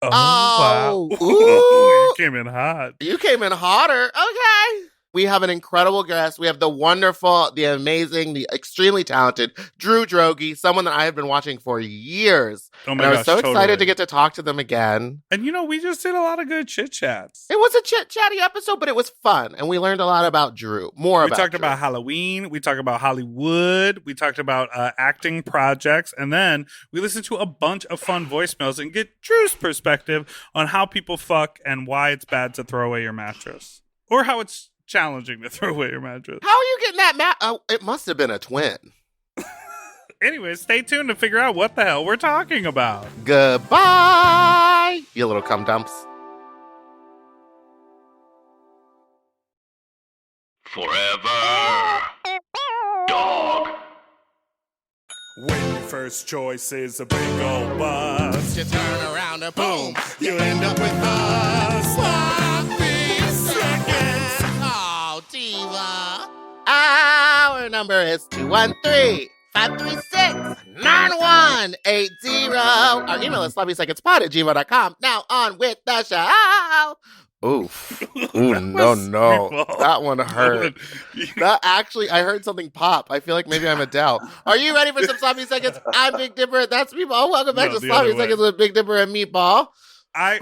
Oh, wow. Oh, You ooh. came in hot. You came in hotter. Okay. We have an incredible guest. We have the wonderful, the amazing, the extremely talented Droege, someone that I have been watching for years. Oh And my I was gosh, so excited to totally. get to talk to them again. And we just did a lot of good chit chats. It was a chit-chatty episode, but it was fun. And we learned a lot about Drew. More We about talked Drew. about Halloween. We talked about Hollywood. We talked about acting projects. And then we listened to a bunch of fun voicemails and get Drew's perspective on how people fuck and why it's bad to throw away your mattress. Or how it's challenging to throw away your mattress. How are you getting that Oh, it must have been a twin. Anyway, stay tuned to figure out what the hell we're talking about. Goodbye, you little cum dumps. Forever. Dog. When your first choice is a big old bus, You turn around and boom, you end up with us. sloppy seconds. Oh, diva. Our number is 213-536-9180. Our email is sloppysecondspot@gmail.com. Now on with the show. Oof. Ooh, no. Meatball. That one hurt. That actually, I heard something pop. I feel like maybe I'm Adele. Are you ready for some Sloppy Seconds? I'm Big Dipper. That's Meatball. Welcome back No, to the other Sloppy way. Seconds with Big Dipper and Meatball. That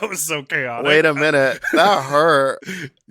was so chaotic. Wait a minute. That hurt.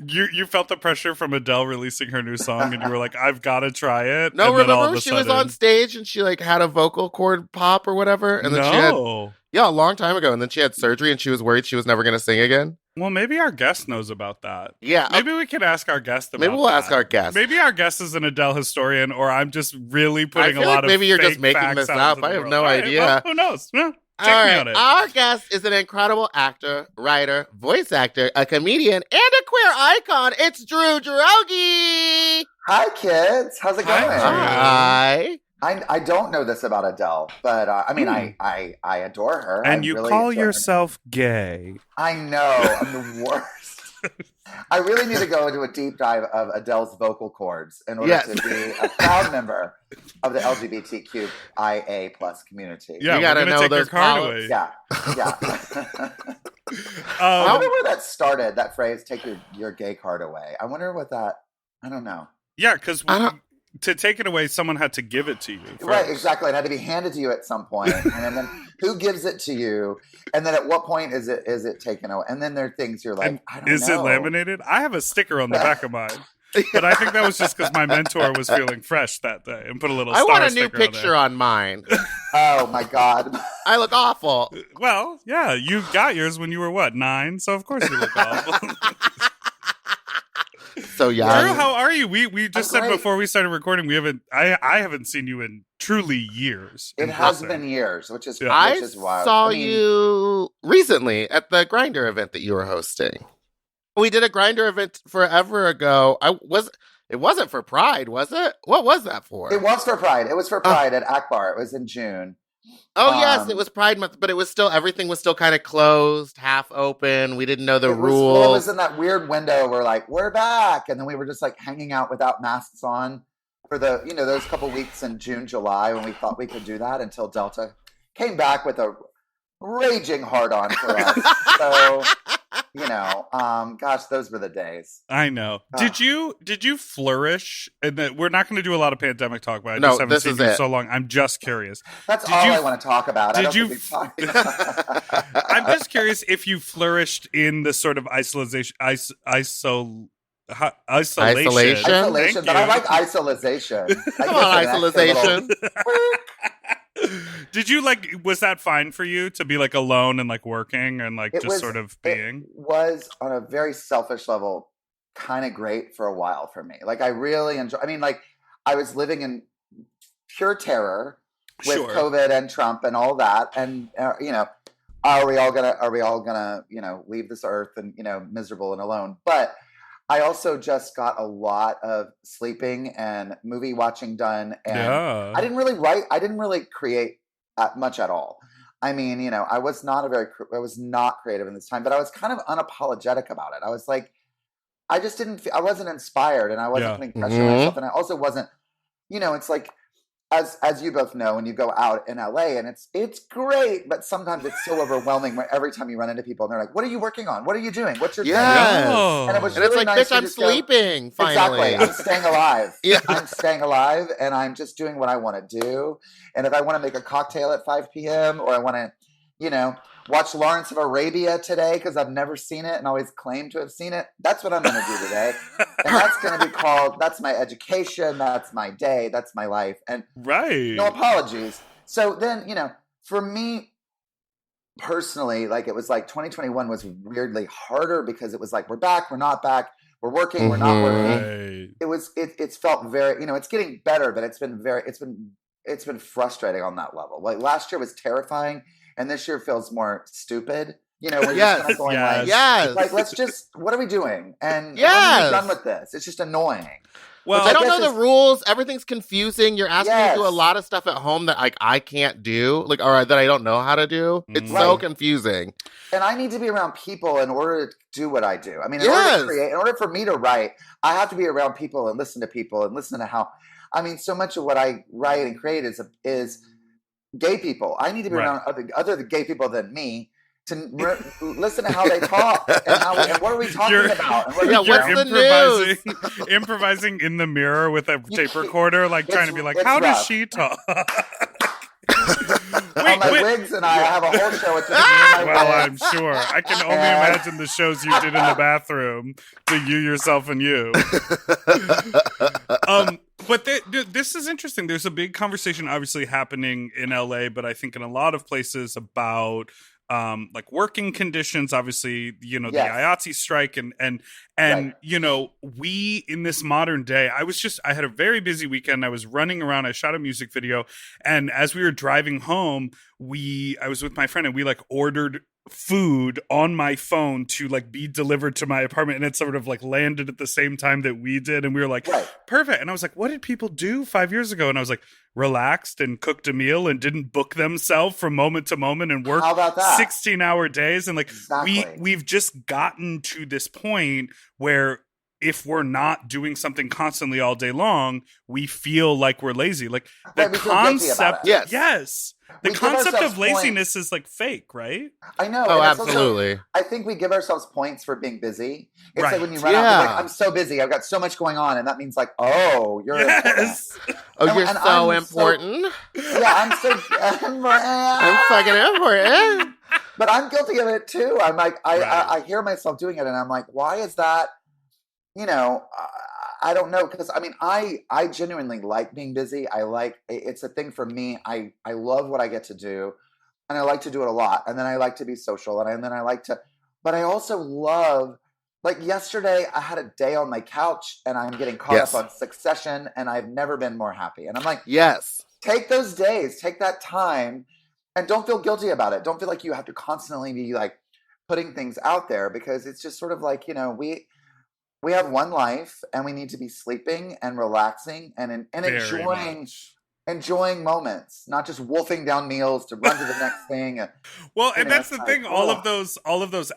You felt the pressure from Adele releasing her new song, and you were like, "I've got to try it." No, and then all remember of a she was sudden- on stage and she like had a vocal cord pop or whatever, and then she had No. a long time ago, and then she had surgery and she was worried she was never going to sing again. Well, maybe our guest knows about that. Yeah, Maybe we can ask our guest about maybe we'll that. ask our guest. Maybe our guest is an Adele historian, or I'm just really I putting feel a lot like of maybe you're just fake making facts this out up. into I the have world. no All right, idea. well, who knows? Well, check All me right, on it. our guest is an incredible actor, writer, voice actor, a comedian, and a queer icon. It's Droege. Hi, kids. How's it going? Hi. I don't know this about Adele, but I mean, I adore her. And I you really call enjoy her. yourself gay. I know. I'm the worst. I really need to go into a deep dive of Adele's vocal cords in order Yes. to be a proud member of the LGBTQIA plus community. Yeah, You gotta we're gonna know take your those card polyps. away. Yeah. Yeah. I Um, wonder where that started, that phrase, take your gay card away. I wonder what that, I don't know. yeah, because I don't- to take it away, someone had to give it to you. Right, first. exactly. It had to be handed to you at some point, and then who gives it to you? And then at what point is it taken away? And then there are things you're like, And I don't is know. it laminated? I have a sticker on the back of mine. But I think that was just because my mentor was feeling fresh that day and put a little I star want a new sticker picture on mine. Oh my god! I look awful. there. Well, yeah, you got yours when you were, what, 9? So of course you look awful. So Drew, young. how are you? We just said great. before we started recording, I haven't seen you in truly years. It in has person. been years, which is Yeah. which is wild. saw I mean, you recently at the Grinder event that you were hosting. We did a Grinder event forever ago. It wasn't for Pride, was it? What was that for? It was for Pride. It was for Pride at Akbar. It was in June. Oh yes, it was Pride Month, but it was still everything was still kind of closed, half open. We didn't know the It rules. was in that weird window where like we're back, and then we were just like hanging out without masks on for the those couple weeks in June, July when we thought we could do that until Delta came back with a raging hard on for us. So gosh, those were the days. I know. Ah. Did you flourish? And we're not going to do a lot of pandemic talk, but I No, just haven't this seen is you it. so long. I'm just curious. That's Did all you- I want to talk about. I did don't you- think we talked about I'm just curious if you flourished in the sort of isolation. Isolation. Isolation? isolation, Thank but I you. like isolation. Come on, isolation. Did you was that fine for you to be like alone and like working and like just sort of being? It was on a very selfish level kind of great for a while for me. Like I really enjoy. I mean, like I was living in pure terror with Sure. COVID and Trump and all that, and are we all gonna leave this earth and miserable and alone? But I also just got a lot of sleeping and movie watching done, and Yeah. I didn't really write. I didn't really create much at all. I mean, I was not creative in this time, but I was kind of unapologetic about it. I was like, I just didn't. I wasn't inspired, and I wasn't Yeah. putting pressure on Mhm. myself, and I also wasn't. It's like as you both know, when you go out in LA, and it's great, but sometimes it's so overwhelming every time you run into people and they're like, "What are you working on? What are you doing? What's your thing?" No. And it's it's like, nice bitch, to I'm just go, sleeping. Finally, exactly. I'm staying alive. Yeah. I'm staying alive, and I'm just doing what I want to do. And if I want to make a cocktail at 5 p.m. or I want to, watch Lawrence of Arabia today because I've never seen it and always claim to have seen it, that's what I'm going to do today. And that's going to be called, that's my education, that's my day, that's my life. And right. no apologies. So then, for me personally, like it was like 2021 was weirdly harder because it was like, we're back, we're not back, we're working, we're not working. Right. It's felt very, it's getting better, but it's been frustrating on that level. Like last year was terrifying. And this year feels more stupid. We're just kind of going like, let's just, what are we doing? And when are we done with this? It's just annoying. Well, I don't know the rules. Everything's confusing. You're asking me to do a lot of stuff at home that like I can't do, or that I don't know how to do. It's so confusing. And I need to be around people in order to do what I do. I mean, in order to create, in order for me to write, I have to be around people and listen to people and listen to how. I mean, so much of what I write and create is gay people. I need to be around other gay people than me to listen to how they talk and what are we talking about? And what's the news? Improvising in the mirror with a tape recorder, like trying to be like, how does she talk? On my wigs, and I have a whole show. It's I'm sure. I can only imagine the shows you did in the bathroom to you, yourself, and you. But this is interesting. There's a big conversation obviously happening in LA, but I think in a lot of places about like working conditions, obviously, the IATSE strike and we in this modern day, I had a very busy weekend. I was running around, I shot a music video, and as we were driving home, I was with my friend and we like ordered food on my phone to like be delivered to my apartment, and it sort of like landed at the same time that we did, and we were like, perfect. And I was like, what did people do 5 years ago? And I was like, relaxed and cooked a meal and didn't book themselves from moment to moment and work 16-hour days. And like we've just gotten to this point where if we're not doing something constantly all day long, we feel like we're lazy. Like the concept, the concept of laziness is like fake, right? I know. Oh, absolutely. I think we give ourselves points for being busy. It's like when you run out, like, I'm so busy, I've got so much going on, and that means like, oh, you're important. Oh, you're so important. I'm fucking important. But I'm guilty of it too. I'm like, I hear myself doing it, and I'm like, why is that? I don't know, because I mean, I genuinely like being busy. It's a thing for me. I love what I get to do, and I like to do it a lot. And then I like to be social, and then I like to, but I also love, like yesterday, I had a day on my couch, and I'm getting caught up on Succession, and I've never been more happy. And I'm like, take those days, take that time, and don't feel guilty about it. Don't feel like you have to constantly be like putting things out there, because it's just sort of like, we have one life, and we need to be sleeping and relaxing and enjoying moments, not just wolfing down meals to run to the next thing. And that's the thing. All of those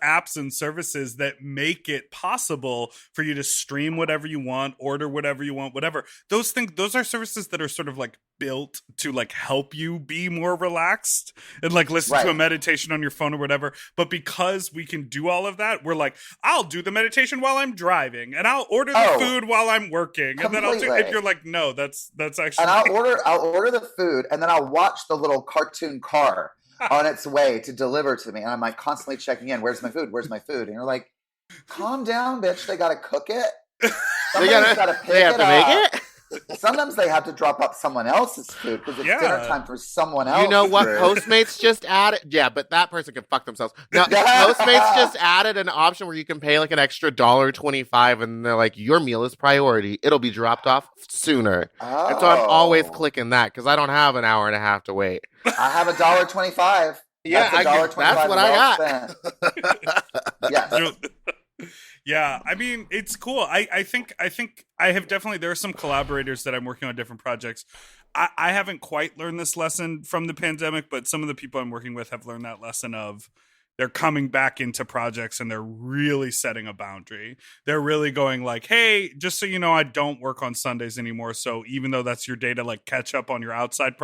apps and services that make it possible for you to stream whatever you want, order whatever you want, whatever. Those are services that are sort of like built to like help you be more relaxed and like listen to a meditation on your phone or whatever. But because we can do all of that, we're like, I'll do the meditation while I'm driving, and I'll order the food while I'm working, and then I'll do. And you're like, no, that's actually. And I'll order the food, and then I'll watch the little cartoon car on its way to deliver to me, and I'm like constantly checking in. Where's my food? Where's my food? And you're like, calm down, bitch. They gotta cook it. They have to make it. Sometimes they have to drop up someone else's food because it's dinner time for someone else. You know what? Postmates just added. Yeah, but that person can fuck themselves. Now, Postmates just added an option where you can pay like an extra $1.25, and they're like, your meal is priority. It'll be dropped off sooner. Oh. And so I'm always clicking that because I don't have an hour and a half to wait. I have $1.25. Yeah, that's what I got. Yes. Yeah, I mean, it's cool. I think I have definitely, there are some collaborators that I'm working on different projects. I haven't quite learned this lesson from the pandemic, but some of the people I'm working with have learned that lesson of they're coming back into projects and they're really setting a boundary. They're really going like, hey, just so you know, I don't work on Sundays anymore. So even though that's your day to like catch up on your outside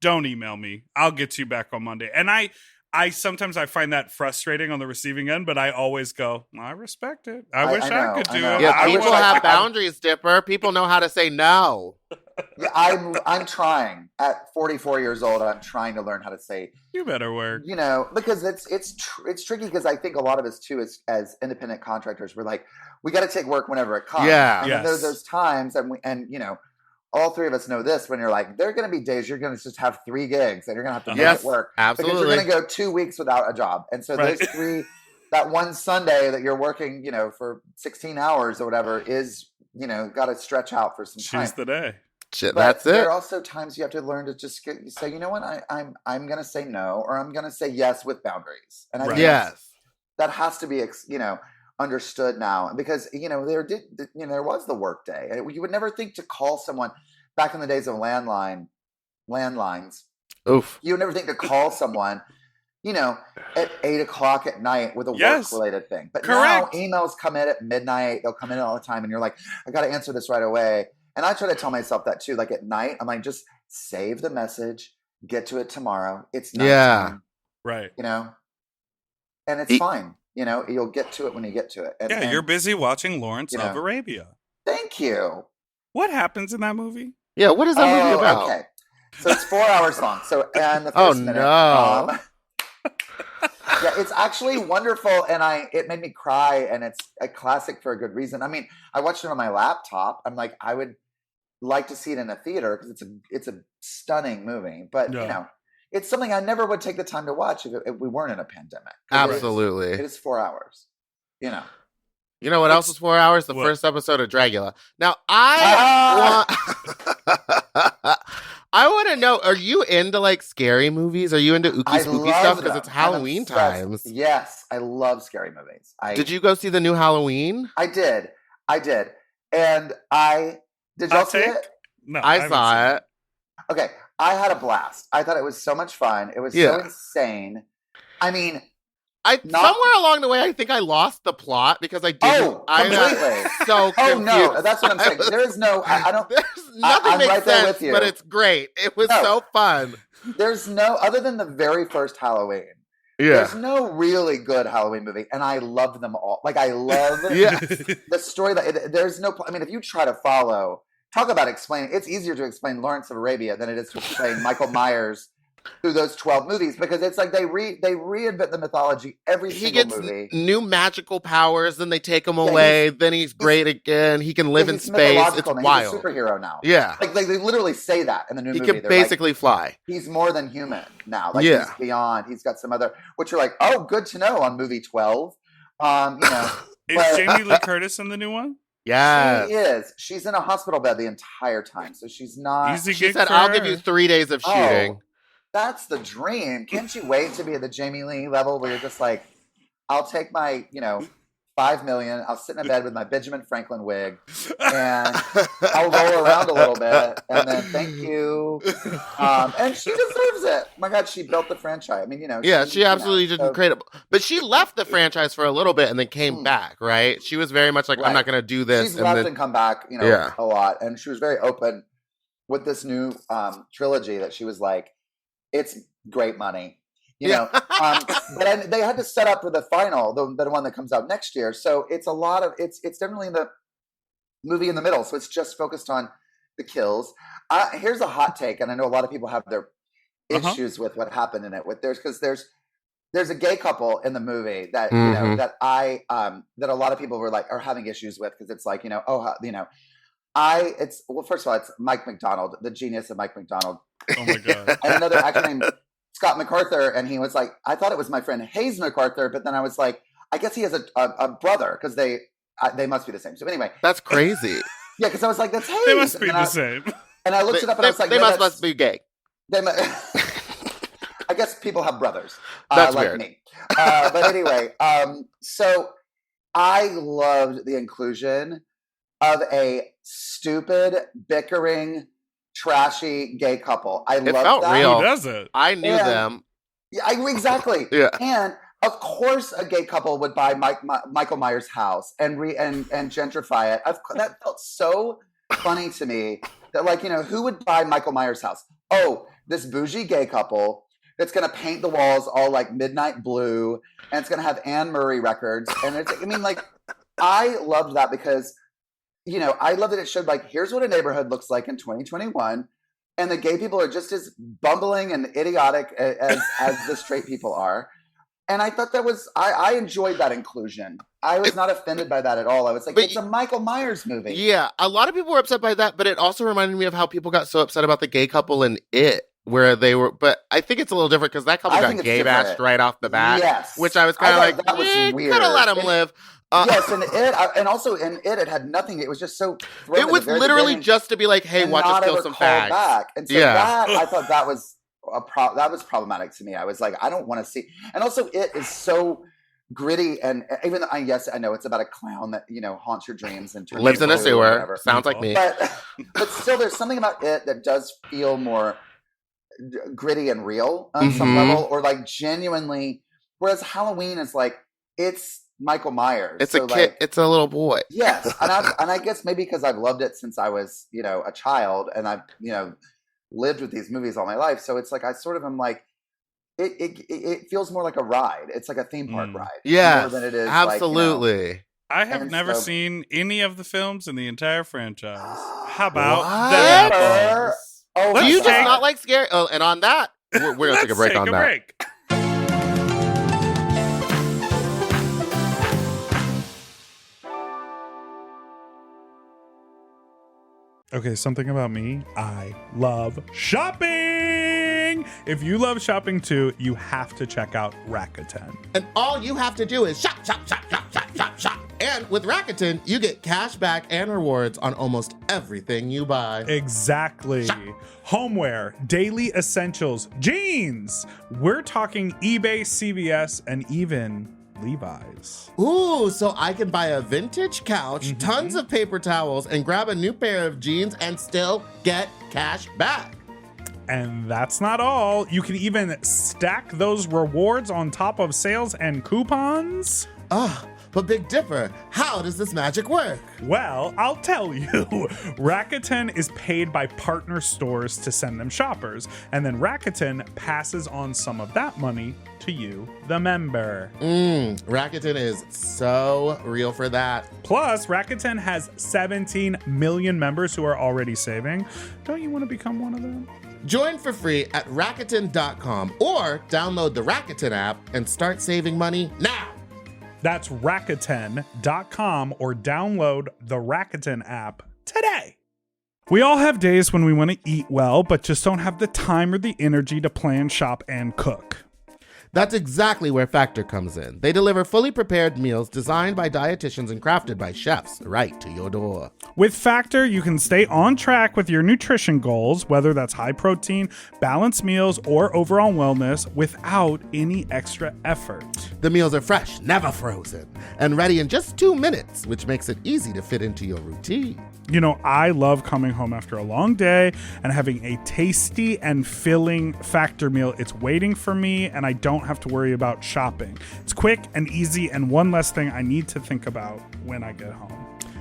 don't email me. I'll get to you back on Monday. And I sometimes I find that frustrating on the receiving end, but I always go, I respect it. I wish I could do it. Yeah, people have boundaries, Dipper. People know how to say no. Yeah, I'm trying. At 44 years old, I'm trying to learn how to say. You better work. You know, because it's tricky because I think a lot of us too, as independent contractors, we're like, we got to take work whenever it comes. Yeah. And there's those times, and you know, all three of us know this when you're like, there are going to be days you're going to just have 3 gigs and you're going to have to make it work. Absolutely. Because you're going to go 2 weeks without a job. And so those 3, that one Sunday that you're working, you know, for 16 hours or whatever is, you know, got to stretch out for some time. Choose the day. Shit, that's it. There are also times you have to learn to just say, you know what, I'm going to say no, or I'm going to say yes with boundaries. And I think that has to be, you know, understood now, because you know there was the work day. You would never think to call someone back in the days of landlines. Oof. You would never think to call someone, you know, at 8:00 at night with a work related thing. But now emails come in at midnight. They'll come in all the time, and you're like, I got to answer this right away. And I try to tell myself that too. Like at night, I'm like, just save the message, get to it tomorrow. It's nighttime, right? You know, and it's fine. You know, you'll get to it when you get to it. And you're busy watching Lawrence of Arabia. Thank you. What happens in that movie? Yeah, what is that movie about? Okay, so it's 4 hours long. So, and the first minute, no. Yeah, it's actually wonderful, and it made me cry, and it's a classic for a good reason. I mean, I watched it on my laptop. I'm like, I would like to see it in a theater because it's a stunning movie, but you know. It's something I never would take the time to watch if we weren't in a pandemic. Absolutely. It is 4 hours. You know. You know what else is 4 hours? The first episode of Dragula. Now, I want to know, are you into like scary movies? Are you into ooky spooky stuff? Because it's Halloween times. Yes, I love scary movies. Did you go see the new Halloween? I did. And did y'all see it? No, I saw it. Okay. I had a blast. I thought it was so much fun. It was so insane. I mean, somewhere along the way, I think I lost the plot because I didn't. Oh, completely. So confused. Oh no, that's what I'm saying. There is no. I don't. There's nothing makes right sense, but it's great. It was so fun. There's no other than the very first Halloween. Yeah. There's no really good Halloween movie, and I love them all. Like I love the story. There's no. I mean, if you try to follow. Talk about explaining. It's easier to explain Lawrence of Arabia than it is to explain Michael Myers through those 12 movies, because it's like they reinvent the mythology every single movie. He gets new magical powers, then they take him away, then he's great again. He can live in space. It's wild. He's a superhero now. Yeah. Like they literally say that in the new movie. He can basically fly. He's more than human now. Like he's beyond. He's got some other, which you're like, oh, good to know on movie 12. You know. Is Jamie Lee Curtis in the new one? Yeah, she is. She's in a hospital bed the entire time, so she's not. She said, "I'll give you 3 days of shooting." Oh, that's the dream. Can't you wait to be at the Jamie Lee level where you're just like, I'll take my, you know, $5 million. I'll sit in a bed with my Benjamin Franklin wig, and I'll roll around a little bit, and then thank you. And she deserves it. My God, she built the franchise. I mean, you know. Yeah, she absolutely did incredible. But she left the franchise for a little bit and then came back, right? She was very much like, I'm not going to do this. She's left and come back, you know, a lot. And she was very open with this new trilogy that she was like, it's great money. You know, but they had to set up for the final, the one that comes out next year. So it's a lot of it's definitely in the movie in the middle. So it's just focused on the kills. Here's a hot take, and I know a lot of people have their issues with what happened in it. Because there's a gay couple in the movie that you know that that a lot of people are having issues with, because it's like, you know, first of all, it's Mike McDonald, the genius of Mike McDonald. Oh my God. And another actor named Scott MacArthur, and he was like, I thought it was my friend Hayes MacArthur, but then I was like, I guess he has a brother, because they must be the same. So anyway, that's crazy. Yeah, because I was like, that's Hayes. They must be the same. And I looked it up, and I was like, they must be gay. I guess people have brothers, that's like weird. me. But anyway, so I loved the inclusion of a stupid, bickering, trashy gay couple. I loved felt that. real. Who does it? I knew them. Yeah, exactly. Yeah. And Of course, a gay couple would buy Michael Myers' house and gentrify it. That felt so funny to me that, like, you know, who would buy Michael Myers' house? Oh, this bougie gay couple that's going to paint the walls all like midnight blue, and it's going to have Anne Murray records. And it's, I mean, like, I loved that because, you know, I love that it showed, like, here's what a neighborhood looks like in 2021. And the gay people are just as bumbling and idiotic as the straight people are. And I thought that was, I enjoyed that inclusion. I was not offended by that at all. I was like, it's a Michael Myers movie. Yeah, a lot of people were upset by that, but it also reminded me of how people got so upset about the gay couple in It, where they were, but I think it's a little different because that couple got gay bashed right off the bat. Yes. Which I was kind of like, that was weird. Could have let him live. Yes, and also in It had nothing. It was just so. It was literally just to be like, hey, watch us kill some fags. Back. And so that, I thought that was that was problematic to me. I was like, I don't want to see. And also, It is so gritty, and even though, yes, I know it's about a clown that, you know, haunts your dreams and lives in a sewer. Sounds like me. But still, there's something about It that does feel more gritty and real on some level, or like genuinely. Whereas Halloween is like, it's Michael Myers. It's a kid. Like, it's a little boy. Yes, and I guess maybe because I've loved it since I was, you know, a child, and I've, you know, lived with these movies all my life. So it's like I sort of am like, it feels more like a ride. It's like a theme park ride. Yeah, more than it is. Absolutely. Like, you know, I have never seen any of the films in the entire franchise. How about that? Do you just not like scary? Oh, and on that, we're gonna take a break on that. Break. Okay, something about me. I love shopping. If you love shopping too, you have to check out Rakuten. And all you have to do is shop, shop, shop, shop, shop, shop, shop. And with Rakuten, you get cash back and rewards on almost everything you buy. Exactly. Shop. Homeware, daily essentials, jeans. We're talking eBay, CVS, and even Levi's. Ooh, so I can buy a vintage couch, tons of paper towels, and grab a new pair of jeans and still get cash back. And that's not all. You can even stack those rewards on top of sales and coupons. But Big Dipper, how does this magic work? Well, I'll tell you. Rakuten is paid by partner stores to send them shoppers, and then Rakuten passes on some of that money to you, the member. Rakuten is so real for that. Plus, Rakuten has 17 million members who are already saving. Don't you want to become one of them? Join for free at Rakuten.com or download the Rakuten app and start saving money now. That's Rakuten.com or download the Rakuten app today. We all have days when we want to eat well, but just don't have the time or the energy to plan, shop, and cook. That's exactly where Factor comes in. They deliver fully prepared meals designed by dietitians and crafted by chefs right to your door. With Factor, you can stay on track with your nutrition goals, whether that's high protein, balanced meals, or overall wellness, without any extra effort. The meals are fresh, never frozen, and ready in just 2 minutes, which makes it easy to fit into your routine. You know, I love coming home after a long day and having a tasty and filling Factor meal. It's waiting for me, and I don't have to worry about shopping. It's quick and easy, and one less thing I need to think about when I get home.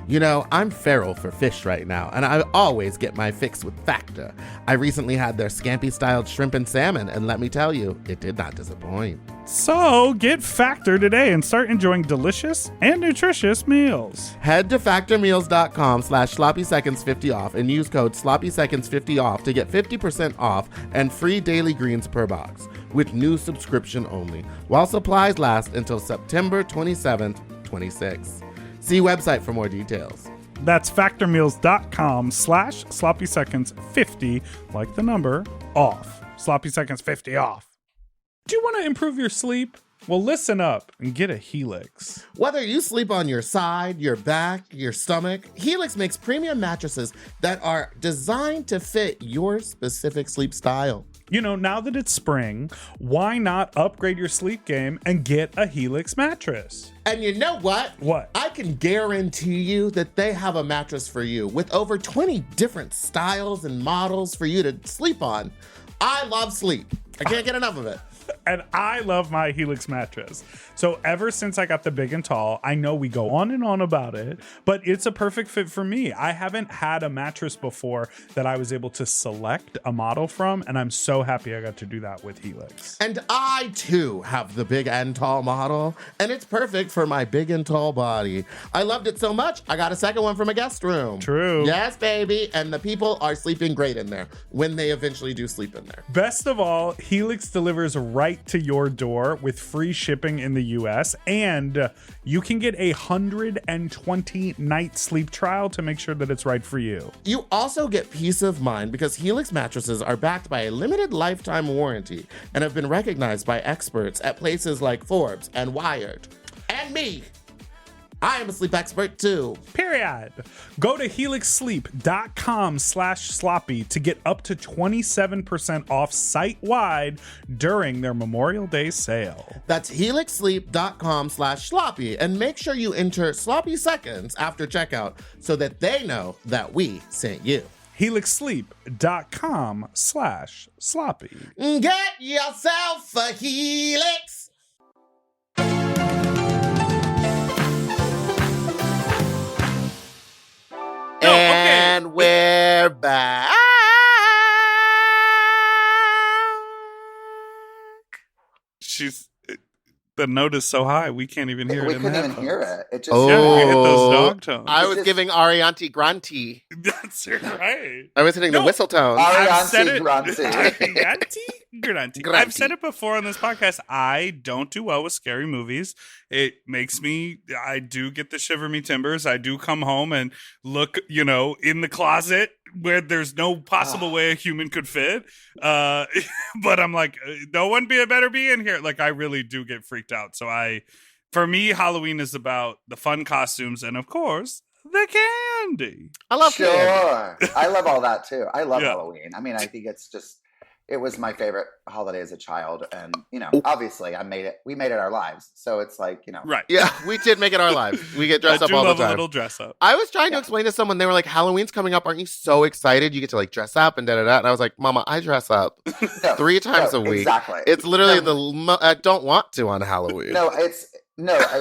You know, I'm feral for fish right now, and I always get my fix with Factor. I recently had their scampi-styled shrimp and salmon, and let me tell you, it did not disappoint. So get Factor today and start enjoying delicious and nutritious meals. Head to factormeals.com/sloppyseconds50off and use code sloppyseconds50off to get 50% off and free daily greens per box with new subscription only, while supplies last until September 27th, 26. See website for more details. That's factormeals.com/sloppyseconds50, like the number, off. Sloppy Seconds 50 off. Do you want to improve your sleep? Well, listen up and get a Helix. Whether you sleep on your side, your back, your stomach, Helix makes premium mattresses that are designed to fit your specific sleep style. You know, now that it's spring, why not upgrade your sleep game and get a Helix mattress? And you know what? What? I can guarantee you that they have a mattress for you with over 20 different styles and models for you to sleep on. I love sleep. I can't get enough of it. And I love my Helix mattress. So ever since I got the big and tall, I know we go on and on about it, but it's a perfect fit for me. I haven't had a mattress before that I was able to select a model from, and I'm so happy I got to do that with Helix. And I, too, have the big and tall model, and it's perfect for my big and tall body. I loved it so much, I got a second one from a guest room. True. Yes, baby. And the people are sleeping great in there when they eventually do sleep in there. Best of all, Helix delivers right to your door with free shipping in the US, and you can get a 120-night sleep trial to make sure that it's right for you. You also get peace of mind because Helix mattresses are backed by a limited lifetime warranty and have been recognized by experts at places like Forbes and Wired. And me. I am a sleep expert too. Period. Go to helixsleep.com/sloppy to get up to 27% off site-wide during their Memorial Day sale. That's helixsleep.com/sloppy and make sure you enter sloppy seconds after checkout so that they know that we sent you. helixsleep.com/sloppy. Get yourself a Helix. And we're back. The note is so high we can't even hear We it. couldn't even hear it. It just Yeah, you hit those dog tones. I was giving Arianti Grante. That's right. I was hitting the whistle tones. I've said Arianti it. Grante. I've said it before on this podcast. I don't do well with scary movies. It makes me, I do get the shiver me timbers. I do come home and look, in the closet where there's no possible way a human could fit. But I'm like, no one better be in here. Like, I really do get freaked out. So for me, Halloween is about the fun costumes and, of course, the candy. I love candy. Sure. I love all that too. I love Halloween. I mean, I think it was my favorite holiday as a child. And, obviously we made it our lives. So it's like, Right. Yeah, we did make it our lives. We get dressed up all the time. A little dress up. I was trying to explain to someone, they were like, Halloween's coming up. Aren't you so excited? You get to like dress up and da-da-da. And I was like, Mama, I dress up 3 times a week. Exactly. It's literally I don't want to on Halloween.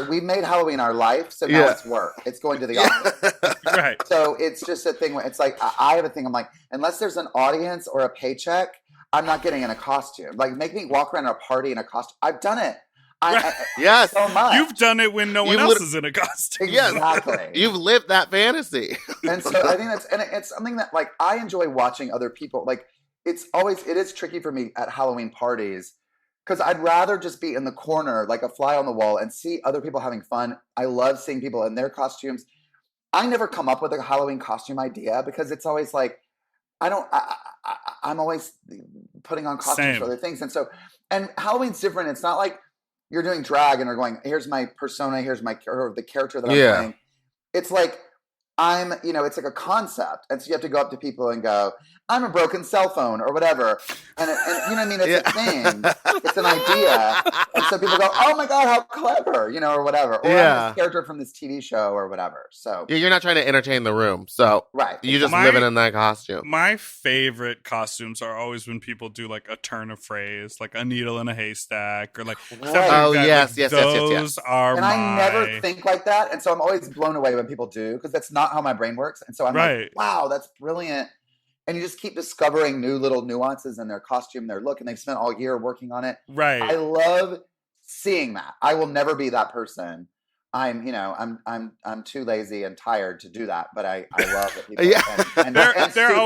We made Halloween our life, so now it's work. It's going to the office. Right. So it's just a thing where it's like, I have a thing, I'm like, unless there's an audience or a paycheck, I'm not getting in a costume. Like, make me walk around a party in a costume. I've done it. Yes. So much. You've done it when no one else is in a costume. Exactly. You've lived that fantasy. And so I think it's something that, like, I enjoy watching other people. Like, it is tricky for me at Halloween parties, because I'd rather just be in the corner like a fly on the wall and see other people having fun. I love seeing people in their costumes. I never come up with a Halloween costume idea because it's always like, I'm always putting on costumes for other things. And Halloween's different. It's not like you're doing drag and are going, here's my persona, here's the character that I'm playing. It's like, it's like a concept. And so you have to go up to people and go, I'm a broken cell phone or whatever. And you know what I mean? It's a thing. It's an idea. And so people go, oh my God, how clever, or whatever. Or I'm this character from this TV show or whatever. So you're not trying to entertain the room. So you just living in that costume. My favorite costumes are always when people do like a turn of phrase, like a needle in a haystack, or like stuff like that. Yes. Those are I never think like that. And so I'm always blown away when people do, because that's not how my brain works. And so I'm like, wow, that's brilliant. And you just keep discovering new little nuances in their costume, their look, and they've spent all year working on it. Right. I love seeing that. I will never be that person. I'm too lazy and tired to do that, but I love that people. They're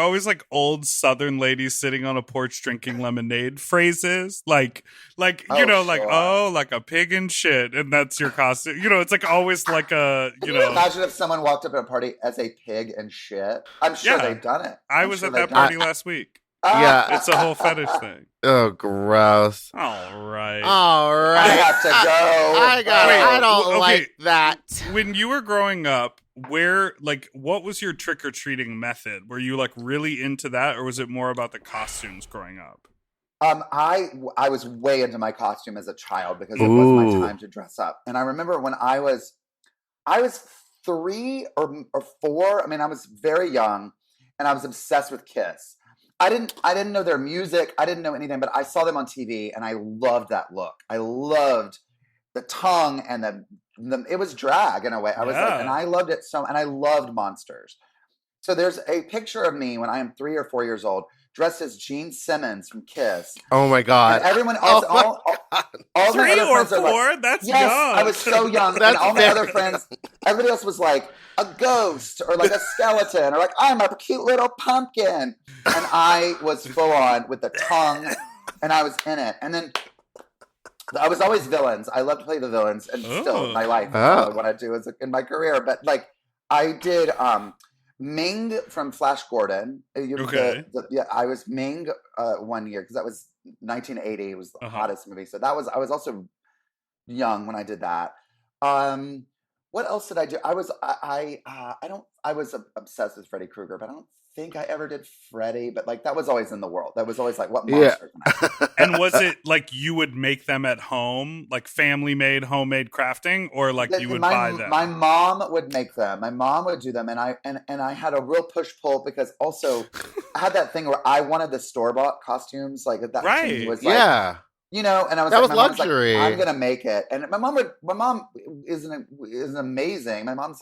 always like old Southern ladies sitting on a porch drinking lemonade phrases, like like a pig and shit, and that's your costume. It's like always like a Can you imagine if someone walked up at a party as a pig and shit? I'm sure they've done it. I was at that party last week. Yeah. It's a whole fetish thing. Oh, gross. All right. I have to go. I don't like that. When you were growing up, what was your trick-or-treating method? Were you like really into that, or was it more about the costumes growing up? I was way into my costume as a child because it was my time to dress up. And I remember when I was 3 or 4. I mean, I was very young, and I was obsessed with Kiss. I didn't know their music. I didn't know anything, but I saw them on TV and I loved that look. I loved the tongue and the it was drag in a way. I was like, and I loved it and I loved Monsters. So there's a picture of me when I am 3 or 4 years old, dressed as Gene Simmons from Kiss. Oh my God. And everyone else, all 3 or 4? Like, That's yes, young. I was so young. And all my other friends, everybody else was like a ghost or like a skeleton or like, I'm a cute little pumpkin. And I was full on with the tongue and I was in it. And then I was always villains. I love to play the villains and still in my life. That's what I do in my career. But like I did Ming from Flash Gordon. Okay. I was Ming 1 year because that was 1980. It was the hottest movie. So I was also young when I did that. What else did I do? I was obsessed with Freddy Krueger, but I don't think I ever did Freddy. But like that was always in the world. That was always like what monster can I do? And was it like you would make them at home, like family made, homemade crafting, or like you would buy them? My mom would make them. My mom would do them, and I had a real push pull because also I had that thing where I wanted the store bought costumes. Like that right? Was like, you know, and I was that like, was my luxury. Mom's like, I'm gonna make it, and my mom is amazing. My mom's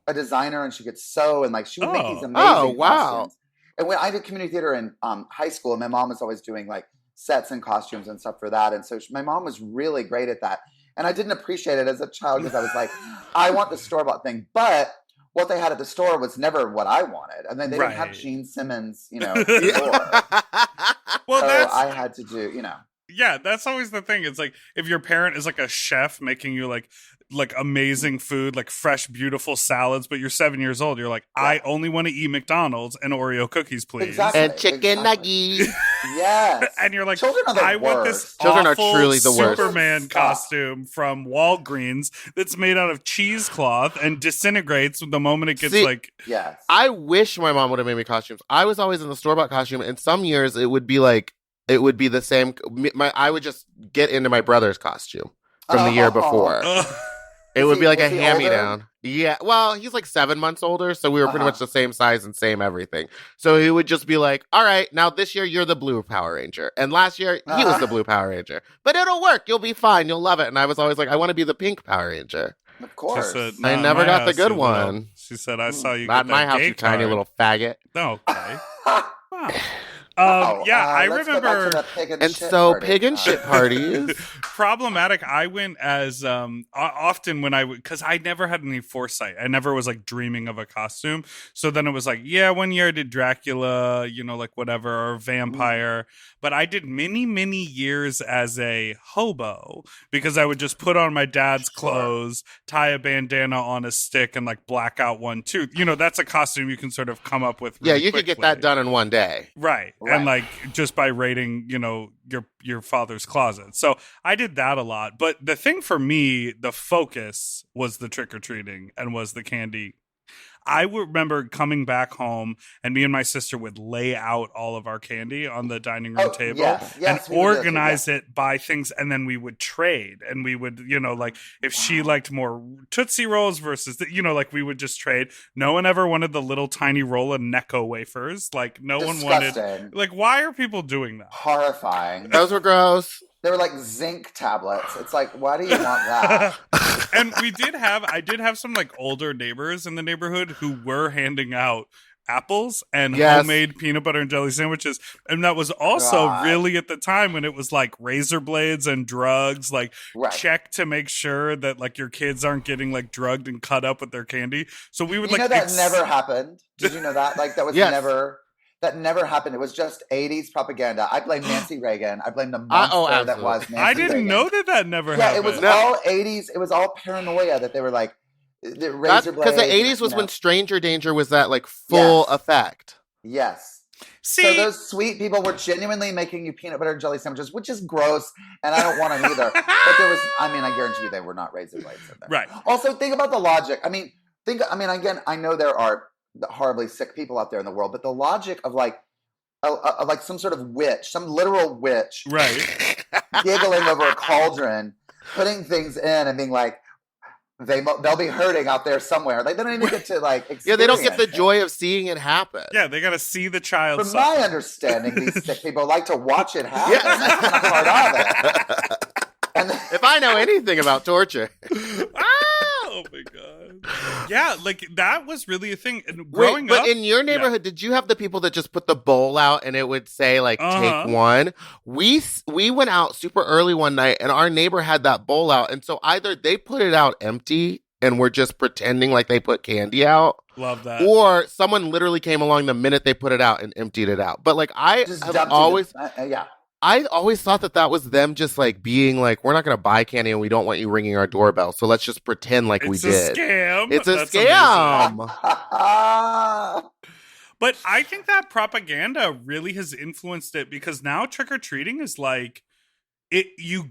a designer, and she could sew, and like she would make these amazing costumes. And when I did community theater in high school, my mom was always doing like sets and costumes and stuff for that, and so my mom was really great at that. And I didn't appreciate it as a child because I was like, I want the store bought thing, but what they had at the store was never what I wanted, and then they didn't have Gene Simmons, you know. Well, so I had to do, you know. Yeah, that's always the thing. It's like if your parent is like a chef making you like amazing food, like fresh, beautiful salads, but you're 7 years old, you're like, I only want to eat McDonald's and Oreo cookies, please. Exactly. And chicken nuggets. Yes. And you're like, children are the I want worst. this Children are awful truly the worst. Superman costume from Walgreens that's made out of cheesecloth and disintegrates the moment it gets Yes. I wish my mom would have made me costumes. I was always in the store-bought costume, and some years it would be the same. I would just get into my brother's costume from the year before. It would be like a hand-me-down. Yeah. Well, he's like 7 months older, so we were pretty much the same size and same everything. So he would just be like, all right, now this year you're the blue Power Ranger. And last year he was the blue Power Ranger. But it'll work. You'll be fine. You'll love it. And I was always like, I want to be the pink Power Ranger. Of course. Said, I never got the good one. She said, I saw you Not get in my that house, gay you tiny card. little faggot. Okay. Wow. I remember. Pig and shit parties. Problematic. I went as often when because I never had any foresight. I never was like dreaming of a costume. So then it was like, 1 year I did Dracula, like whatever, or vampire. But I did many, many years as a hobo because I would just put on my dad's clothes, tie a bandana on a stick, and like black out one tooth. That's a costume you can sort of come up with. Really could get that done in one day. Right. And like just by raiding, your father's closet. So I did that a lot. But the thing for me, the focus was the trick-or-treating and was the candy. I remember coming back home and me and my sister would lay out all of our candy on the dining room table and organize it by things. And then we would trade and we would, like if she liked more Tootsie Rolls versus, we would just trade. No one ever wanted the little tiny roll of Necco wafers. Like no one wanted, like, why are people doing that? Horrifying. Those were gross. They were like zinc tablets. It's like, why do you want that? And I did have some like older neighbors in the neighborhood who were handing out apples and homemade peanut butter and jelly sandwiches. And that was also really at the time when it was like razor blades and drugs, like check to make sure that like your kids aren't getting like drugged and cut up with their candy. So we would that never happened. Did you know that? Like that was never... That never happened. It was just 80s propaganda. I blame Nancy Reagan. I blame the monster that was Nancy I didn't Reagan. know that never happened. Yeah, it was all 80s. It was all paranoia that they were like, the razor blades. Because the 80s was when Stranger Danger was that like full effect. Yes. See, so those sweet people were genuinely making you peanut butter and jelly sandwiches, which is gross, and I don't want them either. But there was, I guarantee you they were not razor blades in there. Right. Also, think about the logic. Again, I know there are horribly sick people out there in the world, but the logic of like some sort of witch, some literal witch, right, giggling over a cauldron, putting things in and being like, they'll be hurting out there somewhere. Like they don't even get to like experience Yeah, they don't get the it. joy of seeing it happen. Yeah, they got to see the child From suffer. my understanding, these sick people like to watch it happen. That's kind of part of it. And If I know anything about torture. Oh my god. Yeah, like that was really a thing. And growing Wait, up, but in your neighborhood, did you have the people that just put the bowl out and it would say like take one? We went out super early one night and our neighbor had that bowl out, and so either they put it out empty and we're just pretending like they put candy out. Love that. Or someone literally came along the minute they put it out and emptied it out. But like I just have dumped always yeah. I always thought that was them just like being like, we're not going to buy candy and we don't want you ringing our doorbell. So let's just pretend like we did. It's a scam. It's a That's scam. But I think that propaganda really has influenced it, because now trick-or-treating is like, you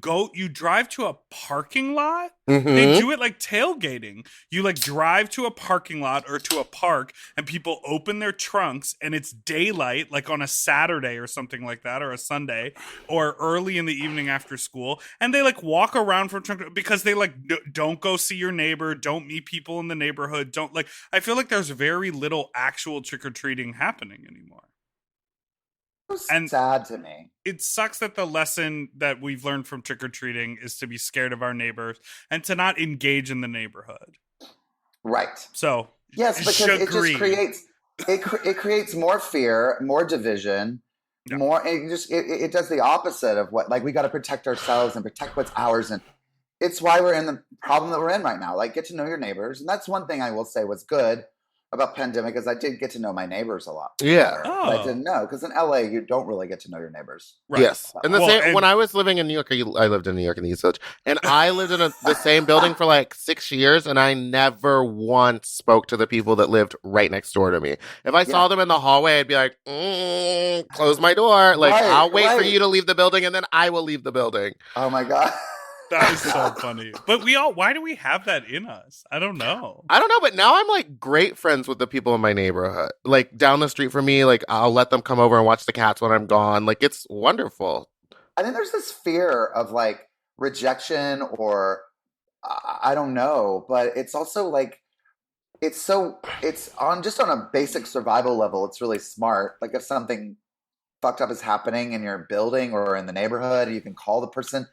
drive to a parking lot. Mm-hmm. They do it like tailgating. You like drive to a parking lot or to a park and people open their trunks and it's daylight, like on a Saturday or something like that, or a Sunday, or early in the evening after school. And they like walk around from trunk because they like don't go see your neighbor, don't meet people in the neighborhood. Don't like, I feel like there's very little actual trick-or-treating happening anymore. And sad to me. It sucks that the lesson that we've learned from trick-or-treating is to be scared of our neighbors and to not engage in the neighborhood. Right. So yes, because it just creates it creates more fear, more division, more. It does the opposite of what, like, we got to protect ourselves and protect what's ours, and it's why we're in the problem that we're in right now. Like, get to know your neighbors, and that's one thing I will say was good about pandemic, is I did get to know my neighbors a lot. Yeah. I didn't know, because in LA you don't really get to know your neighbors. Right. Yes. And when I was living in New York, I lived in New York in the East Village, and I lived in the same building for like 6 years, and I never once spoke to the people that lived right next door to me. If I saw them in the hallway, I'd be like, close my door. Like, I'll wait for you to leave the building, and then I will leave the building. Oh my God. That is so funny. But why do we have that in us? I don't know. But now I'm like great friends with the people in my neighborhood. Like down the street from me, like I'll let them come over and watch the cats when I'm gone. Like, it's wonderful. I think there's this fear of like rejection, or I don't know, but it's also like, it's on a basic survival level. It's really smart. Like, if something fucked up is happening in your building or in the neighborhood, you can call the person.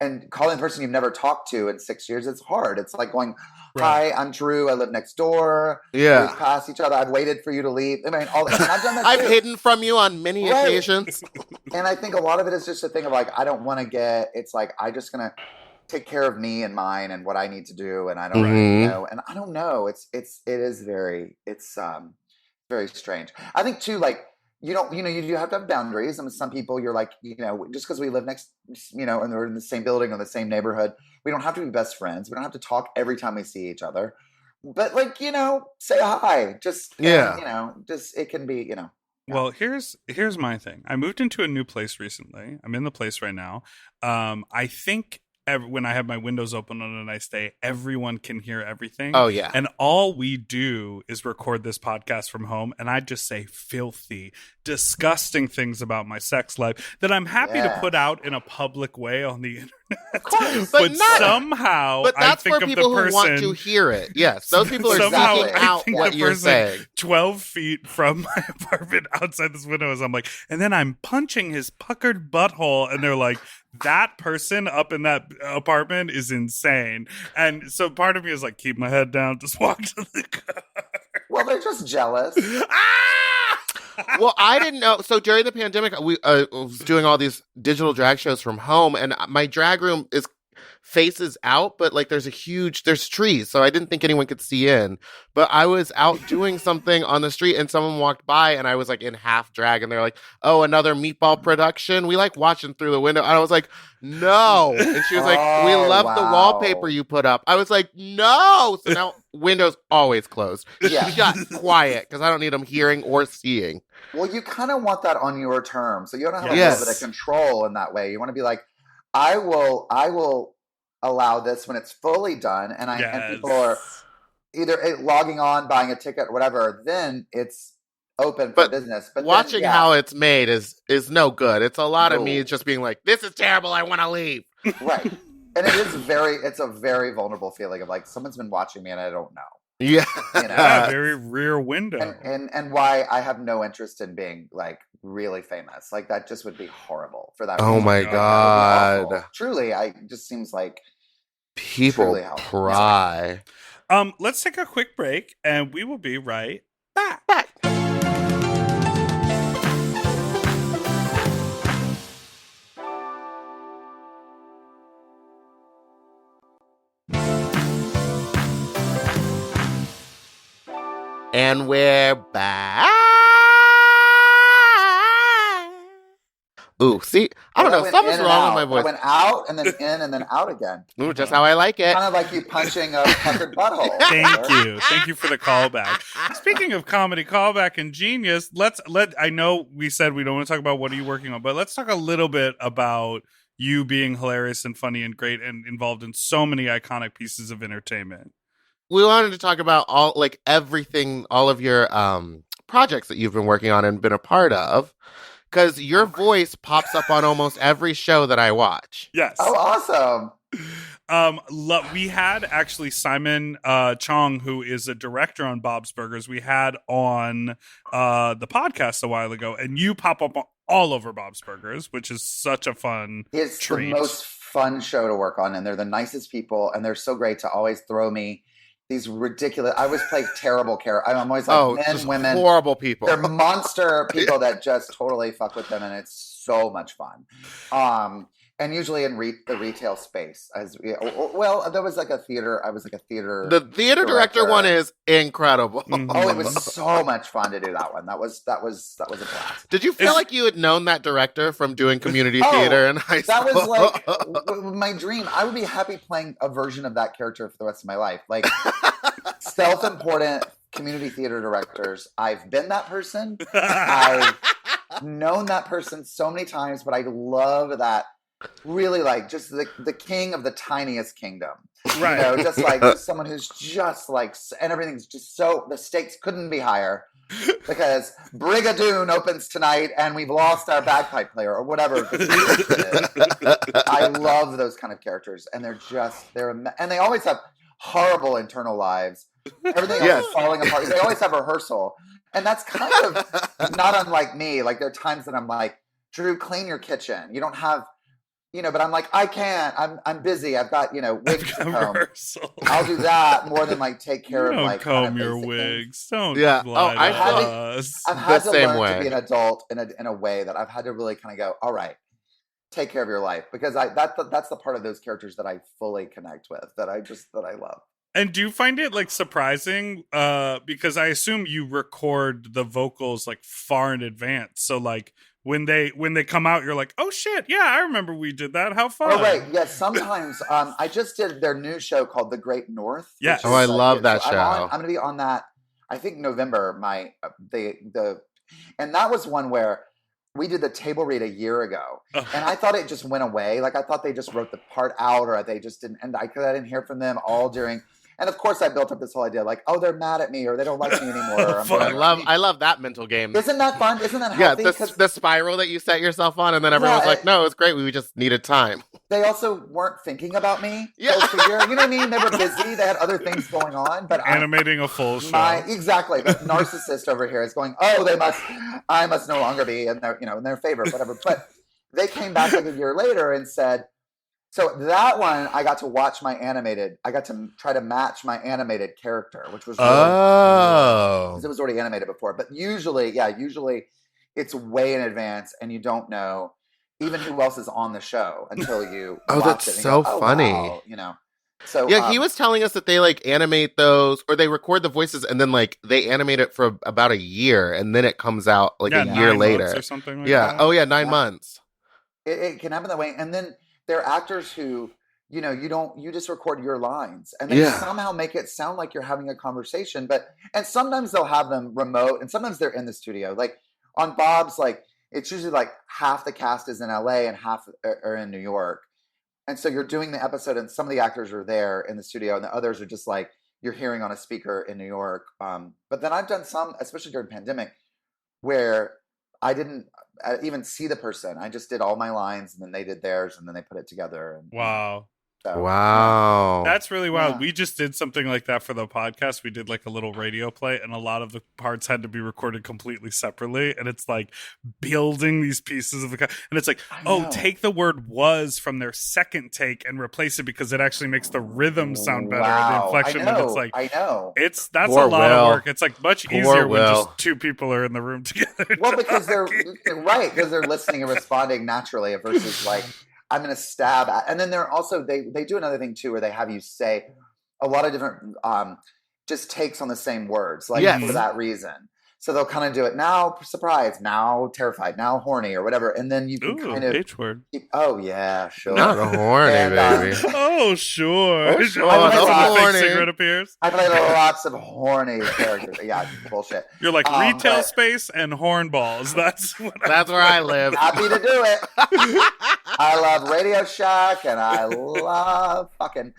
And calling the person you've never talked to in 6 years, it's hard. It's like going, hi, I'm Drew. I live next door. Yeah. We pass each other. I've waited for you to leave. I mean, all that. And I've done that I've too. hidden from you on many occasions. And I think a lot of it is just a thing of like, I don't want to it's like, I just going to take care of me and mine and what I need to do. And I don't know. And I don't know. It is very strange. I think too, like, you do have to have boundaries. I mean, some people, you're like, just because we live next, and we're in the same building or the same neighborhood, we don't have to be best friends. We don't have to talk every time we see each other. But like, say hi. Just, it can be, Well, here's my thing. I moved into a new place recently. I'm in the place right now. I think when I have my windows open on a nice day, everyone can hear everything. Oh, yeah. And all we do is record this podcast from home. And I just say filthy, disgusting things about my sex life that I'm happy to put out in a public way on the internet. Of course. But somehow But that's I think for of people the person who want to hear it. Yes, those people are somehow seeking I out think what the you're person saying. 12 feet from my apartment outside this window as I'm like, and then I'm punching his puckered butthole, and they're like, that person up in that apartment is insane. And so part of me is like, keep my head down, just walk to the car. Well, they're just jealous. Well, I didn't know. So during the pandemic, we was doing all these digital drag shows from home, and my drag room faces out, but like there's trees, so I didn't think anyone could see in. But I was out doing something on the street, and someone walked by, and I was like in half drag, and they're like, "Oh, another Meatball production." We like watching through the window, and I was like, "No," and she was like, "We love the wallpaper you put up." I was like, "No!" So now windows always closed. Yeah. She got quiet because I don't need them hearing or seeing. Well, you kind of want that on your terms, so you don't have a Yes. little bit of control in that way. You want to be like, I will allow this when it's fully done, and and people are either logging on, buying a ticket, or whatever. Then it's open for business. But watching then, how it's made is no good. It's a lot of me just being like, "This is terrible. I want to leave." Right. And it's a very vulnerable feeling of like someone's been watching me and I don't know. Yeah. Yeah, very rear window. And why I have no interest in being like really famous. Like that just would be horrible for that. Oh reason. my Like, God. Truly, it just seems like People pry. Let's take a quick break and we will be right back. And we're back. Ooh, see, I don't know. Something's wrong with my voice. I went out and then in and then out again. Ooh, just how I like it. Kind of like you punching a puckered butthole. Thank you for the callback. Speaking of comedy callback and genius, I know we said we don't want to talk about what are you working on, but let's talk a little bit about you being hilarious and funny and great and involved in so many iconic pieces of entertainment. We wanted to talk about everything, all of your projects that you've been working on and been a part of. Because your voice pops up on almost every show that I watch. Yes. Oh, awesome. We had actually Simon Chong, who is a director on Bob's Burgers. We had on the podcast a while ago, and you pop up all over Bob's Burgers, which is such a fun treat. The most fun show to work on, and they're the nicest people, and they're so great to always throw me these ridiculous. I always play terrible characters. I'm always like men, women, horrible people. They're monster people that just totally fuck with them, and it's so much fun. And usually in the retail space, there was like a theater. I was like a theater. The theater director one is incredible. Mm-hmm. Oh, it was so much fun to do that one. That was a blast. Did you feel like you had known that director from doing community theater in high school? That was like my dream. I would be happy playing a version of that character for the rest of my life. Like self-important community theater directors. I've been that person. I've known that person so many times, but I love that. Really like just the king of the tiniest kingdom, right? You know, just like just someone who's just like, and everything's just so the stakes couldn't be higher because Brigadoon opens tonight and we've lost our bagpipe player or whatever. I love those kind of characters, and and they always have horrible internal lives. Everything else is falling apart. They always have rehearsal, and that's kind of not unlike me. Like there are times that I'm like, Drew, clean your kitchen. You don't have. But I'm like, I can't. I'm busy. I've got, wigs to comb. I'll do that more than like take care of like comb your wigs. Don't. Yeah. I've had to learn to be an adult in a way that I've had to really kind of go, all right, take care of your life, because that's the part of those characters that I fully connect with, that I love. And do you find it like surprising? Because I assume you record the vocals like far in advance. So like when they come out, you're like, oh shit, yeah, I remember we did that. How fun! Oh right, yeah. Sometimes I just did their new show called The Great North. Yes. Oh, I love that show. I'm going to be on that. I think November. And that was one where we did the table read a year ago, and I thought it just went away. Like I thought they just wrote the part out, or they just didn't. And I didn't hear from them all during. And of course, I built up this whole idea, like, oh, they're mad at me, or they don't like me anymore. I love that mental game. Isn't that fun? Isn't that healthy? Yeah, the spiral that you set yourself on, and then everyone's like, no, it's great. We just needed time. They also weren't thinking about me. Yeah. You know what I mean? They were busy. They had other things going on. But animating a full show. Exactly. The narcissist over here is going, oh, I must no longer be in their favor, whatever. But they came back like a year later and said, so that one, I got to watch I got to try to match my animated character, which was really cool, because it was already animated before. But usually it's way in advance, and you don't know even who else is on the show until you watch that's it and so go, funny. Wow, So yeah, he was telling us that they like animate those, or they record the voices and then like they animate it for about a year, and then it comes out like a year later or something like that. Oh yeah, 9 Yeah. months. It can happen that way, and then there are actors who, you just record your lines, and they somehow make it sound like you're having a conversation. And sometimes they'll have them remote, and sometimes they're in the studio. Like on Bob's, like it's usually like half the cast is in LA and half are in New York. And so you're doing the episode, and some of the actors are there in the studio, and the others are just like you're hearing on a speaker in New York. But then I've done some, especially during pandemic, where I didn't even see the person. I just did all my lines, and then they did theirs, and then they put it together. And, wow. So, Wow. That's really wild. Yeah. We just did something like that for the podcast. We did like a little radio play, and a lot of the parts had to be recorded completely separately. And it's like building these pieces of and it's like, know. take the word was from their second take and replace it because it actually makes the rhythm sound better. The inflection. I know. And it's like, I know. That's Poor a lot Will. of work. It's like much easier when Will. just two people are in the room together. Well, because they're right, because they're listening and responding naturally versus like, I'm going to stab at. And then they're also, they do another thing too, where they have you say a lot of different just takes on the same words, like for that reason. So they'll kind of do it now, surprised, now terrified, now horny, or whatever, and then you can kind of H word. Oh yeah, sure. Not horny, baby. Oh sure. Oh, sure. When the Horny. fake cigarette appears. I played lots of horny characters. Yeah, bullshit. You're like retail but- space and hornballs. That's what That's where I live. Happy to do it. I love Radio Shack and I love fucking.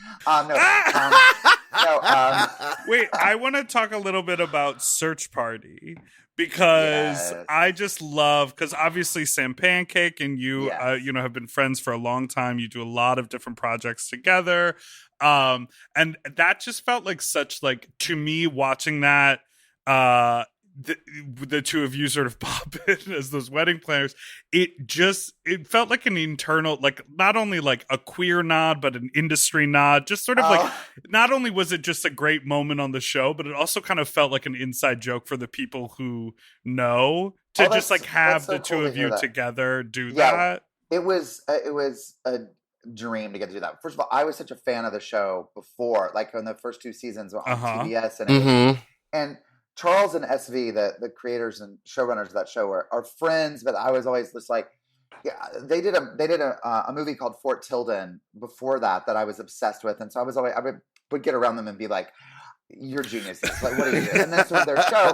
Wait, I want to talk a little bit about Search Party because Yes. I just love, because obviously Sam Pancake and you, Yes. have been friends for a long time. You do a lot of different projects together. And that just felt like such, like, to me, watching that, the two of you sort of pop in as those wedding planners, it felt like an internal, like, not only like a queer nod but an industry nod, just sort of like, not only was it just a great moment on the show, but it also kind of felt like an inside joke for the people who know to just like have so the two cool of to hear you that. together do Yeah. that. It was a dream to get to do that. First of all, I was such a fan of the show before, like in the first two seasons on TBS and everything. And Charles and SV, the creators and showrunners of that show, are friends. But I was always just like, they did a movie called Fort Tilden before that I was obsessed with, and so I would get around them and be like, "You're geniuses! Like, what are you doing?" And that's their show.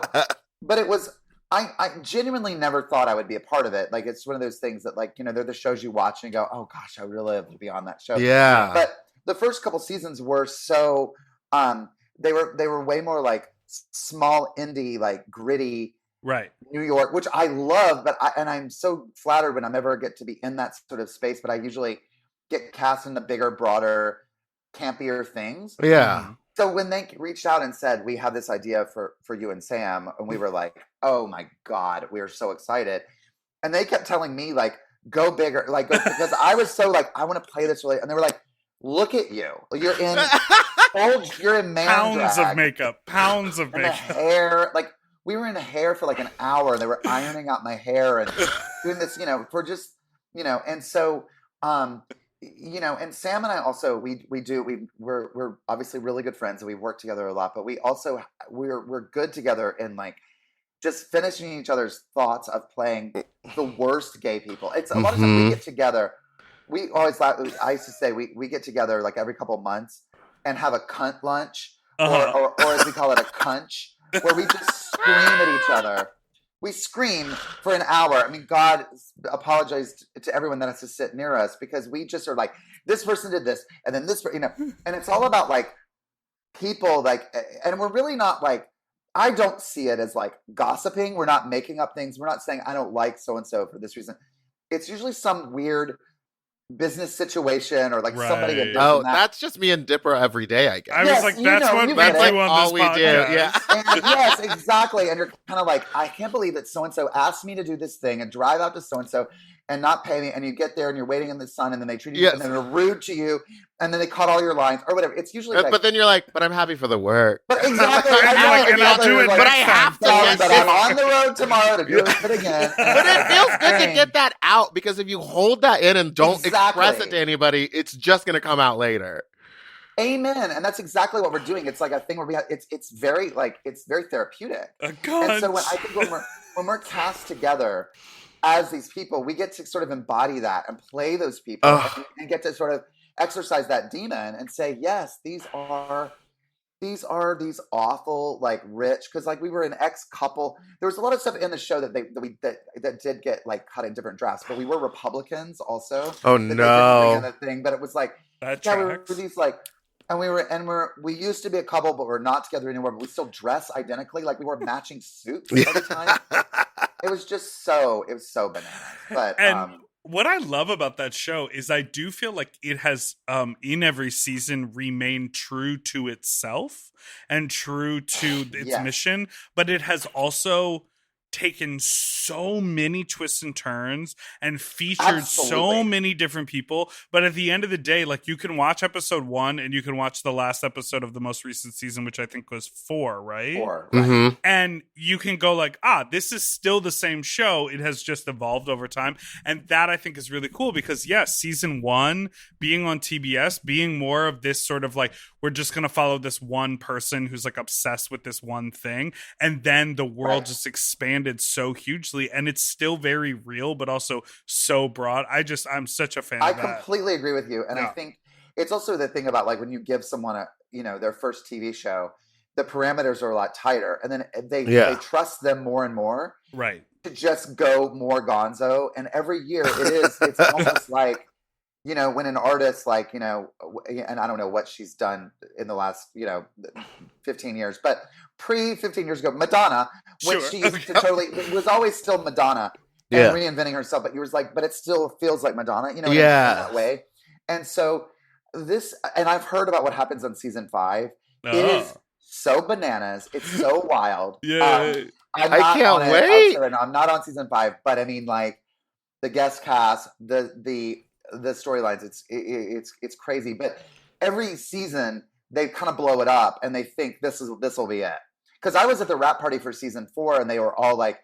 But it was. I genuinely never thought I would be a part of it. Like, it's one of those things that, like, they're the shows you watch and you go, "Oh gosh, I really love to be on that show." Yeah. But the first couple seasons were so they were way more like small indie, like gritty, Right. New York, which I love, but I'm so flattered when I ever get to be in that sort of space, but I usually get cast in the bigger, broader, campier things. Yeah. So when they reached out and said, we have this idea for you and Sam, and we were like, oh my God, we are so excited. And they kept telling me, like, go bigger, like, because I was so like, I want to play this really, and they were like, look at you. You're in you're in man Pounds drag. of makeup. Pounds of And the makeup. hair, like, we were in hair for like an hour, and they were ironing out my hair and doing this, for just, and so, and Sam and I also, we're obviously really good friends and we work together a lot, but we're good together in like just finishing each other's thoughts of playing the worst gay people. It's a lot of times we get together. We always laugh. I used to say we get together like every couple months and have a cunt lunch, or as we call it, a cunch, where we just scream at each other. We scream for an hour. I mean, God apologize to everyone that has to sit near us, because we just are like, this person did this, and then this, and it's all about like people, like, and we're really not like, I don't see it as like gossiping. We're not making up things. We're not saying I don't like so-and-so for this reason. It's usually some weird business situation or like somebody. That Oh, that's just me and Dipper every day, I guess. I was like, that's what we do like on all this we podcast. do. Yeah. And yes, exactly. And you're kind of like, I can't believe that so-and-so asked me to do this thing and drive out to so-and-so and not pay me. And you get there and you're waiting in the sun, and then they treat you and then they're rude to you, and then they cut all your lines or whatever. It's usually like, but then you're like, but I'm happy for the work. but exactly. And you're like, and I'll do it, Like, but I have to sorry, get but this. I'm on the road tomorrow to do it again. But it feels good to get that out, because if you hold that in and don't express it to anybody, it's just going to come out later. Amen. And that's exactly what we're doing. It's like a thing where it's very therapeutic. And so when we're cast together as these people, we get to sort of embody that and play those people and get to sort of exercise that demon and say, yes, these are these awful, like, rich, because like we were an ex-couple. There was a lot of stuff in the show that that did get like cut in different drafts, but we were Republicans also. Oh no! The thing, but it was like, that we were these like, and we used to be a couple, but we're not together anymore. But we still dress identically, like we wore matching suits all the time. It was so bananas. But What I love about that show is I do feel like it has, in every season, remained true to itself and true to its mission, but it has also taken so many twists and turns and featured so many different people. But at the end of the day, like, you can watch episode 1 and you can watch the last episode of the most recent season, which I think was 4, right? 4, right. Mm-hmm. And you can go like, this is still the same show. It has just evolved over time. And that I think is really cool because, yes, season 1 being on TBS, being more of this sort of like, we're just going to follow this one person who's like obsessed with this one thing. And then the world just expanded so hugely, and it's still very real, but also so broad. I'm such a fan of that. I completely agree with you. And I think it's also the thing about like when you give someone their first TV show, the parameters are a lot tighter, and then they trust them more and more, right, to just go more gonzo. And every year it's almost like, when an artist like, and I don't know what she's done in the last, 15 years, but 15 years ago, Madonna, which she used to totally, it was always still Madonna and reinventing herself, but you was like, but it still feels like Madonna, in that way. And so and I've heard about what happens on season 5. It is so bananas. It's so wild. Yeah. I can't wait. I'm not on season 5, but I mean, like, the guest cast, the storylines, it's crazy. But every season they kind of blow it up and they think this will be it. Because I was at the wrap party for season 4 and they were all like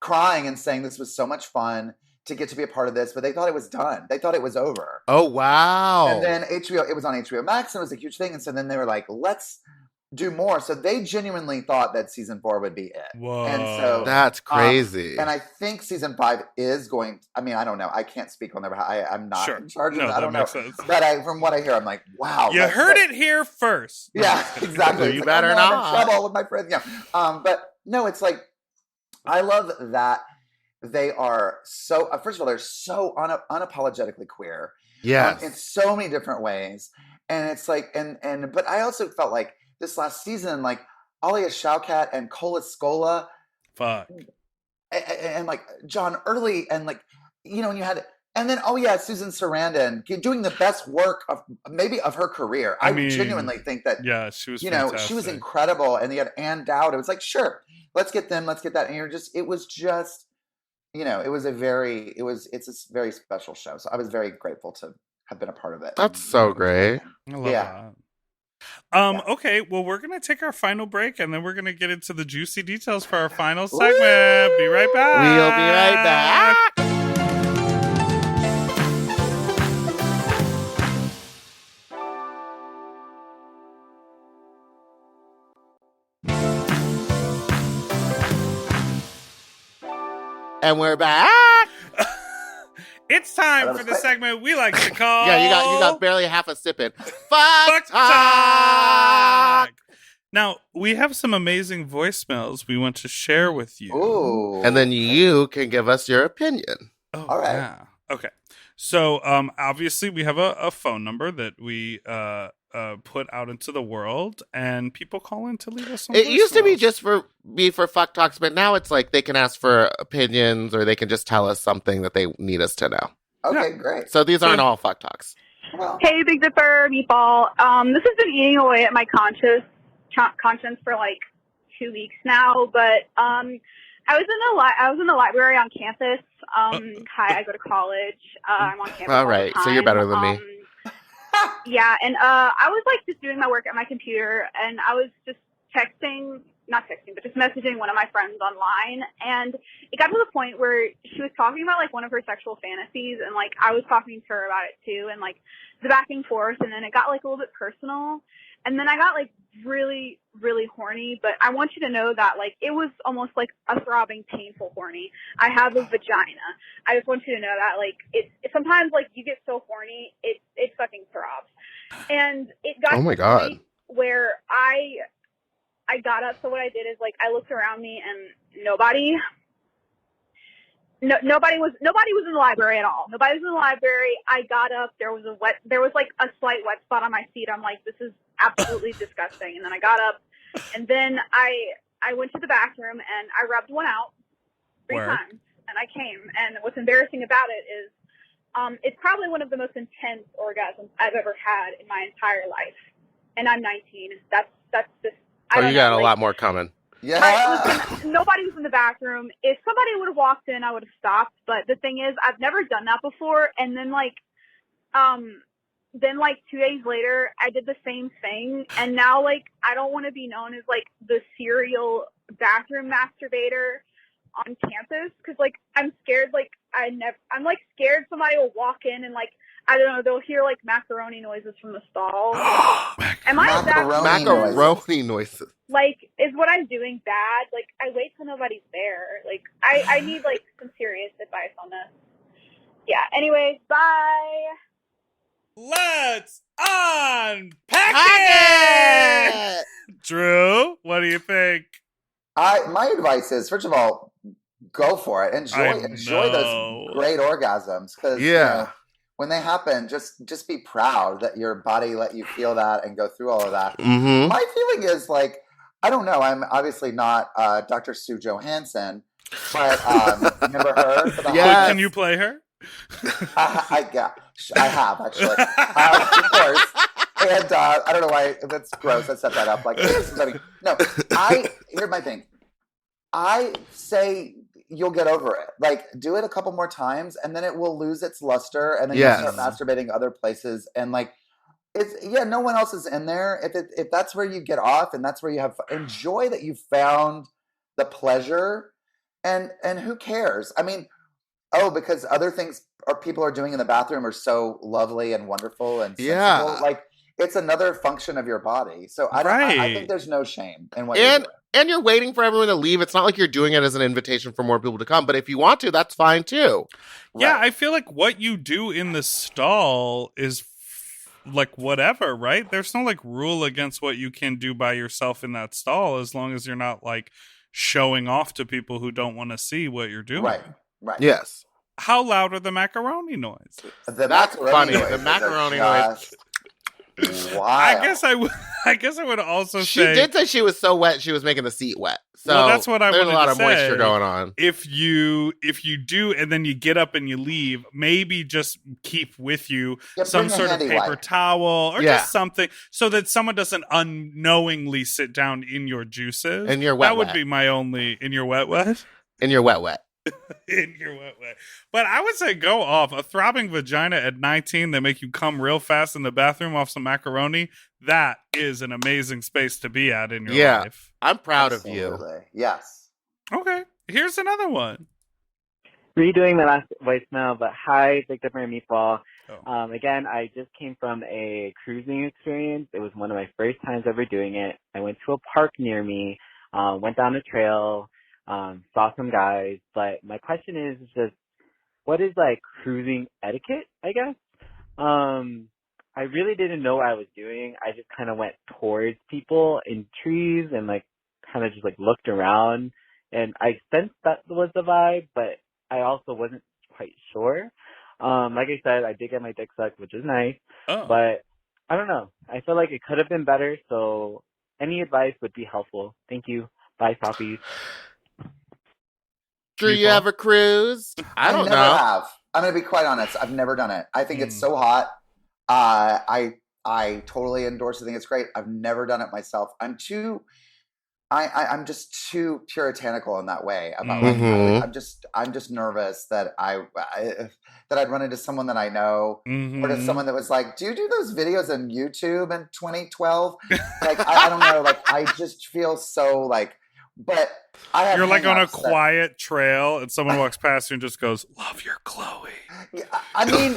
crying and saying this was so much fun to get to be a part of this, but they thought it was done. They thought it was over. Oh, wow. And then it was on HBO Max and it was a huge thing. And so then they were like, let's do more. So they genuinely thought that season 4 would be it. Whoa. And so that's crazy. And I think season 5 is going, I mean, I don't know. I can't speak on their behalf. I'm not in charge of it. I don't know. Sense. But from what I hear, I'm like, wow. You heard it here first. Yeah, exactly. You better not. I'm in trouble with my friends. Yeah. But no, it's like, I love that they are so, first of all, they're so unapologetically queer. Yes. In so many different ways. And it's like, but I also felt like, this last season, like Alia Shawkat and Cola Scola, fuck, and like John Early, and like and you had, and then Susan Sarandon doing the best work of her career. I mean, genuinely think that she was fantastic. She was incredible, and they had Ann Dowd. It was like, sure, let's get them, let's get that, and it was just it's a very special show. So I was very grateful to have been a part of it. That's so great. I love that. Okay, well, we're going to take our final break, and then we're going to get into the juicy details for our final segment. Woo! Be right back. We'll be right back. And we're back. It's time for the segment we like to call... Yeah, you got barely half a sip in. Fuck Talk! Now, we have some amazing voicemails we want to share with you. Ooh. And then you can give us your opinion. Oh, all right. Yeah. Okay. So, obviously, we have a phone number that we put out into the world, and people call in to leave us some It used to be voicemails. just for Fuck Talks, but now it's like they can ask for opinions or they can just tell us something that they need us to know. Okay, great. So these aren't all Fuck Talks. Well, hey, Big Dipper, Meatball. This has been eating away at my conscience for like 2 weeks now, but I was in the library on campus. Hi, I go to college. I'm on campus. All right, so you're better than me. Yeah, and I was like just doing my work at my computer, and I was just just messaging one of my friends online, and it got to the point where she was talking about like one of her sexual fantasies, and like I was talking to her about it too, and like the back and forth, and then it got like a little bit personal, and then I got like really, really horny. But I want you to know that like it was almost like a throbbing, painful horny. I have a vagina. I just want you to know that like it sometimes like you get so horny it fucking throbs, and it got oh my to the God. point where I got up. So what I did is like I looked around me and nobody was in the library at all. Nobody was in the library. I got up. There was like a slight wet spot on my seat. I'm like, this is absolutely disgusting. And then I got up, and then I went to the bathroom and I rubbed one out 3 times, and I came. And what's embarrassing about it is It's probably one of the most intense orgasms I've ever had in my entire life. And I'm 19. That's just, I don't you know, got a like, lot more coming. Yeah. listen, nobody was in the bathroom. If somebody would have walked in, I would have stopped. But the thing is, I've never done that before. And then, like 2 days later, I did the same thing. And now, like, I don't want to be known as, like, the serial bathroom masturbator on campus. Because, like, I'm scared, like, I'm, like, scared somebody will walk in and, like, I don't know, they'll hear, like, macaroni noises from the stall. Am I Macaroni noises. Like, is what I'm doing bad? Like, I wait till nobody's there. Like, I need, like, some serious advice on this. Yeah, anyways, bye. Let's unpack it! Drew, what do you think? My advice is, first of all, go for it. Enjoy those great orgasms. Because when they happen, just be proud that your body let you feel that and go through all of that. Mm-hmm. My feeling is like, I don't know. I'm obviously not Dr. Sue Johansson, but remember her? Yes. Can you play her? I have actually, of course. And I don't know why that's gross. I set that up like this. No, here's my thing. I say you'll get over it. Like, do it a couple more times, and then it will lose its luster, and then you'll start masturbating other places. And like, no one else is in there. If that's where you get off, and that's where you have enjoy that you found the pleasure, and who cares? I mean, because other things people are doing in the bathroom are so lovely and wonderful and sensible. Like, it's another function of your body. So I think there's no shame in what you're doing. And you're waiting for everyone to leave. It's not like you're doing it as an invitation for more people to come. But if you want to, that's fine too. Yeah, I feel like what you do in the stall is like whatever, right? There's no like rule against what you can do by yourself in that stall, as long as you're not like showing off to people who don't want to see what you're doing. Right. Yes. How loud are the macaroni noises? That's funny. The macaroni noise. Wow. I guess I would also say she did say she was so wet she was making the seat wet. So that's what I there's a lot of say. moisture going on. If you do and then you get up and you leave, maybe just keep with you some sort of paper towel or just something so that someone doesn't unknowingly sit down in your juices. In your wet. That would be my only in your wet. In your wet. In your wet. But I would say go off. A throbbing vagina at 19 that make you come real fast in the bathroom off some macaroni, that is an amazing space to be at in your life. I'm proud of you. Yes. Okay. Here's another one. Redoing the last voicemail, but hi, Big Dipper and Meatball. Again, I just came from a cruising experience. It was one of my first times ever doing it. I went to a park near me, went down a trail, saw some guys, but my question is just, what is like cruising etiquette, I guess? I really didn't know what I was doing. I just kind of went towards people in trees and like kind of just like looked around, and I sensed that was the vibe, but I also wasn't quite sure. Like I said, I did get my dick sucked, which is nice, but I don't know. I feel like it could have been better, so any advice would be helpful. Thank you. Bye, Poppies. Drew, you ever cruise? I don't know. Have. I'm going to be quite honest. I've never done it. I think it's so hot. I totally endorse it. I think it's great. I've never done it myself. I'm just too puritanical in that way about I'm just nervous that I'd run into someone that I know or to someone that was like, do you do those videos on YouTube in 2012? Like, I don't know. Like, I just feel so like, but I have. You're like on a quiet trail and someone walks past you and just goes, "Love your Chloe." Yeah, I mean,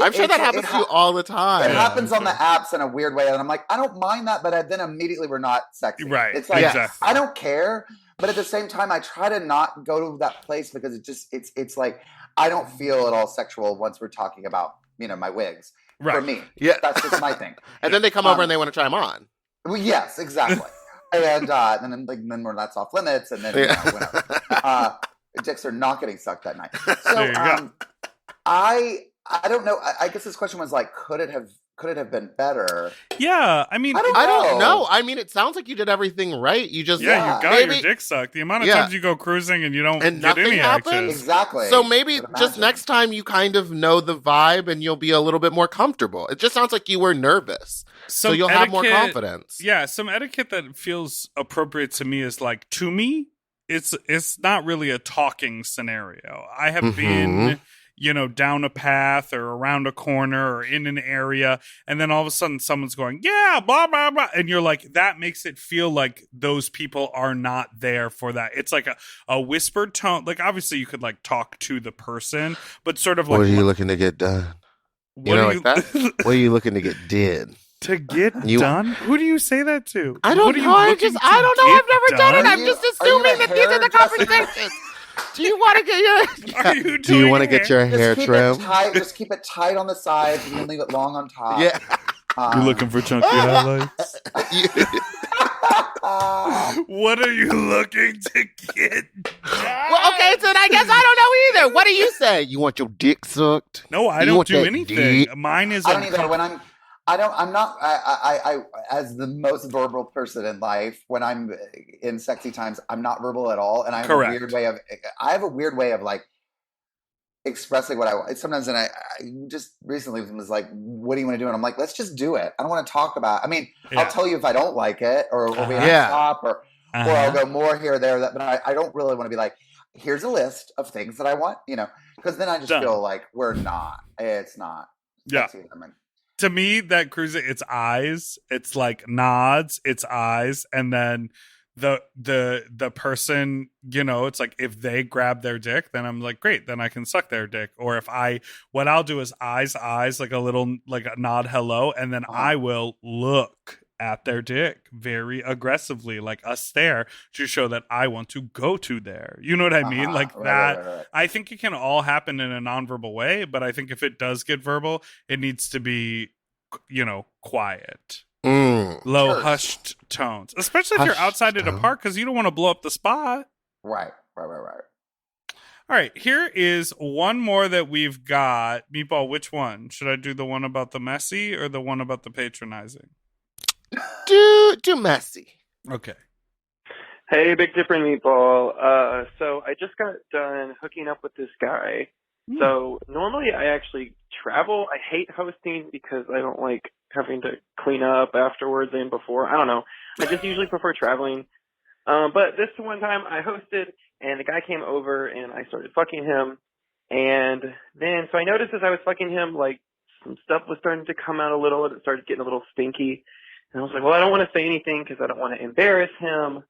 I'm sure that happens to you all the time. It happens on the apps in a weird way, and I'm like, I don't mind that, but then immediately we're not sexy. Right? It's like exactly. I don't care, but at the same time, I try to not go to that place because it's like I don't feel at all sexual once we're talking about my wigs. Right. For me, that's just my thing. And then they come over and they want to try them on. Well, yes, exactly. And then we're that's off limits, and then whatever. Dicks are not getting sucked that night. So I don't know. I guess this question was like, could it have could it have been better? Yeah, I mean, I don't know. I mean, it sounds like you did everything right. You just you got maybe, your dick sucked. The amount of times you go cruising and you don't and get nothing any happens. action. Exactly. So maybe just next time you kind of know the vibe and you'll be a little bit more comfortable. It just sounds like you were nervous. So you'll have more confidence. Yeah, some etiquette that feels appropriate to me is like, to me, it's not really a talking scenario. I have been, down a path or around a corner or in an area, and then all of a sudden someone's going, yeah, blah, blah, blah. And you're like, that makes it feel like those people are not there for that. It's like a whispered tone. Like, obviously you could like talk to the person, but sort of like, what are you looking to get done? That? What are you looking to get did? To get done? Who do you say that to? I don't know. I don't know. I've never done it. I'm just assuming that these are the conversations. Do you want to get your? Do you want to get your hair trimmed? Just keep it tight on the sides and leave it long on top. Yeah. You're looking for chunky highlights. What are you looking to get? Well, okay, so I guess I don't know either. What do you say? You want your dick sucked? No, I don't do anything. Mine is. I don't either. I'm not, as the most verbal person in life, when I'm in sexy times, I'm not verbal at all. And I have a weird way of like expressing what I want. Sometimes, and I just recently was like, what do you want to do? And I'm like, let's just do it. I don't want to talk about, I'll tell you if I don't like it or we have to stop or I'll go more here or there. But I don't really want to be like, here's a list of things that I want, because then I just feel like it's not. Yeah. To me, that cruising, it's eyes, it's like nods, it's eyes, and then the person, it's like if they grab their dick, then I'm like, great, then I can suck their dick. Or if what I'll do is eyes, like a little, like a nod hello, and then I will look at their dick very aggressively, like a stare, to show that I want to go to there. You know what I mean? Like that. Right. I think it can all happen in a nonverbal way, but I think if it does get verbal, it needs to be, quiet. Low, hushed tones. Especially if you're outside at a park, because you don't want to blow up the spot. Right. All right, here is one more that we've got. Meatball, which one? Should I do the one about the messy or the one about the patronizing? Do messy. Okay. Hey, Big Dipper and Meatball. So I just got done hooking up with this guy. So normally I actually travel. I hate hosting because I don't like having to clean up afterwards and before. I don't know. I just usually prefer traveling. But this one time I hosted and the guy came over and I started fucking him. And then, so I noticed as I was fucking him, like some stuff was starting to come out a little and it started getting a little stinky. And I was like, well, I don't want to say anything because I don't want to embarrass him.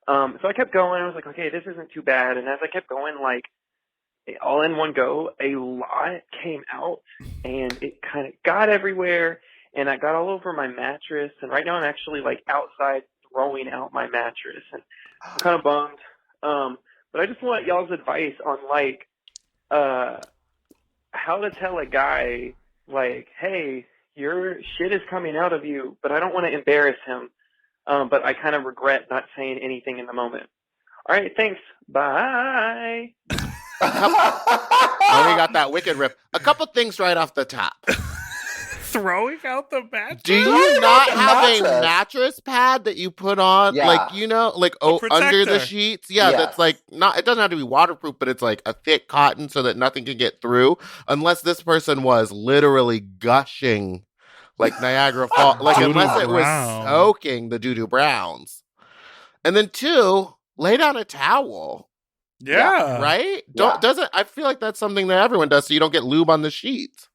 So I kept going. I was like, okay, this isn't too bad. And as I kept going, like all in one go, a lot came out and it kind of got everywhere. And I got all over my mattress. And right now I'm actually like outside throwing out my mattress. And I'm kind of bummed. But I just want y'all's advice on like how to tell a guy like, hey, your shit is coming out of you, but I don't want to embarrass him. But I kind of regret not saying anything in the moment. All right, thanks. Bye. Oh, we got that wicked rip. A couple things right off the top. Throwing out the mattress? Do you not have a mattress pad that you put on, like, under the sheets? Yeah, that's like not. It doesn't have to be waterproof, but it's like a thick cotton so that nothing can get through. Unless this person was literally gushing, like Niagara Falls, like unless it was soaking the doo-doo browns. And then 2, lay down a towel. Yeah. Right? Doesn't I feel like that's something that everyone does so you don't get lube on the sheets.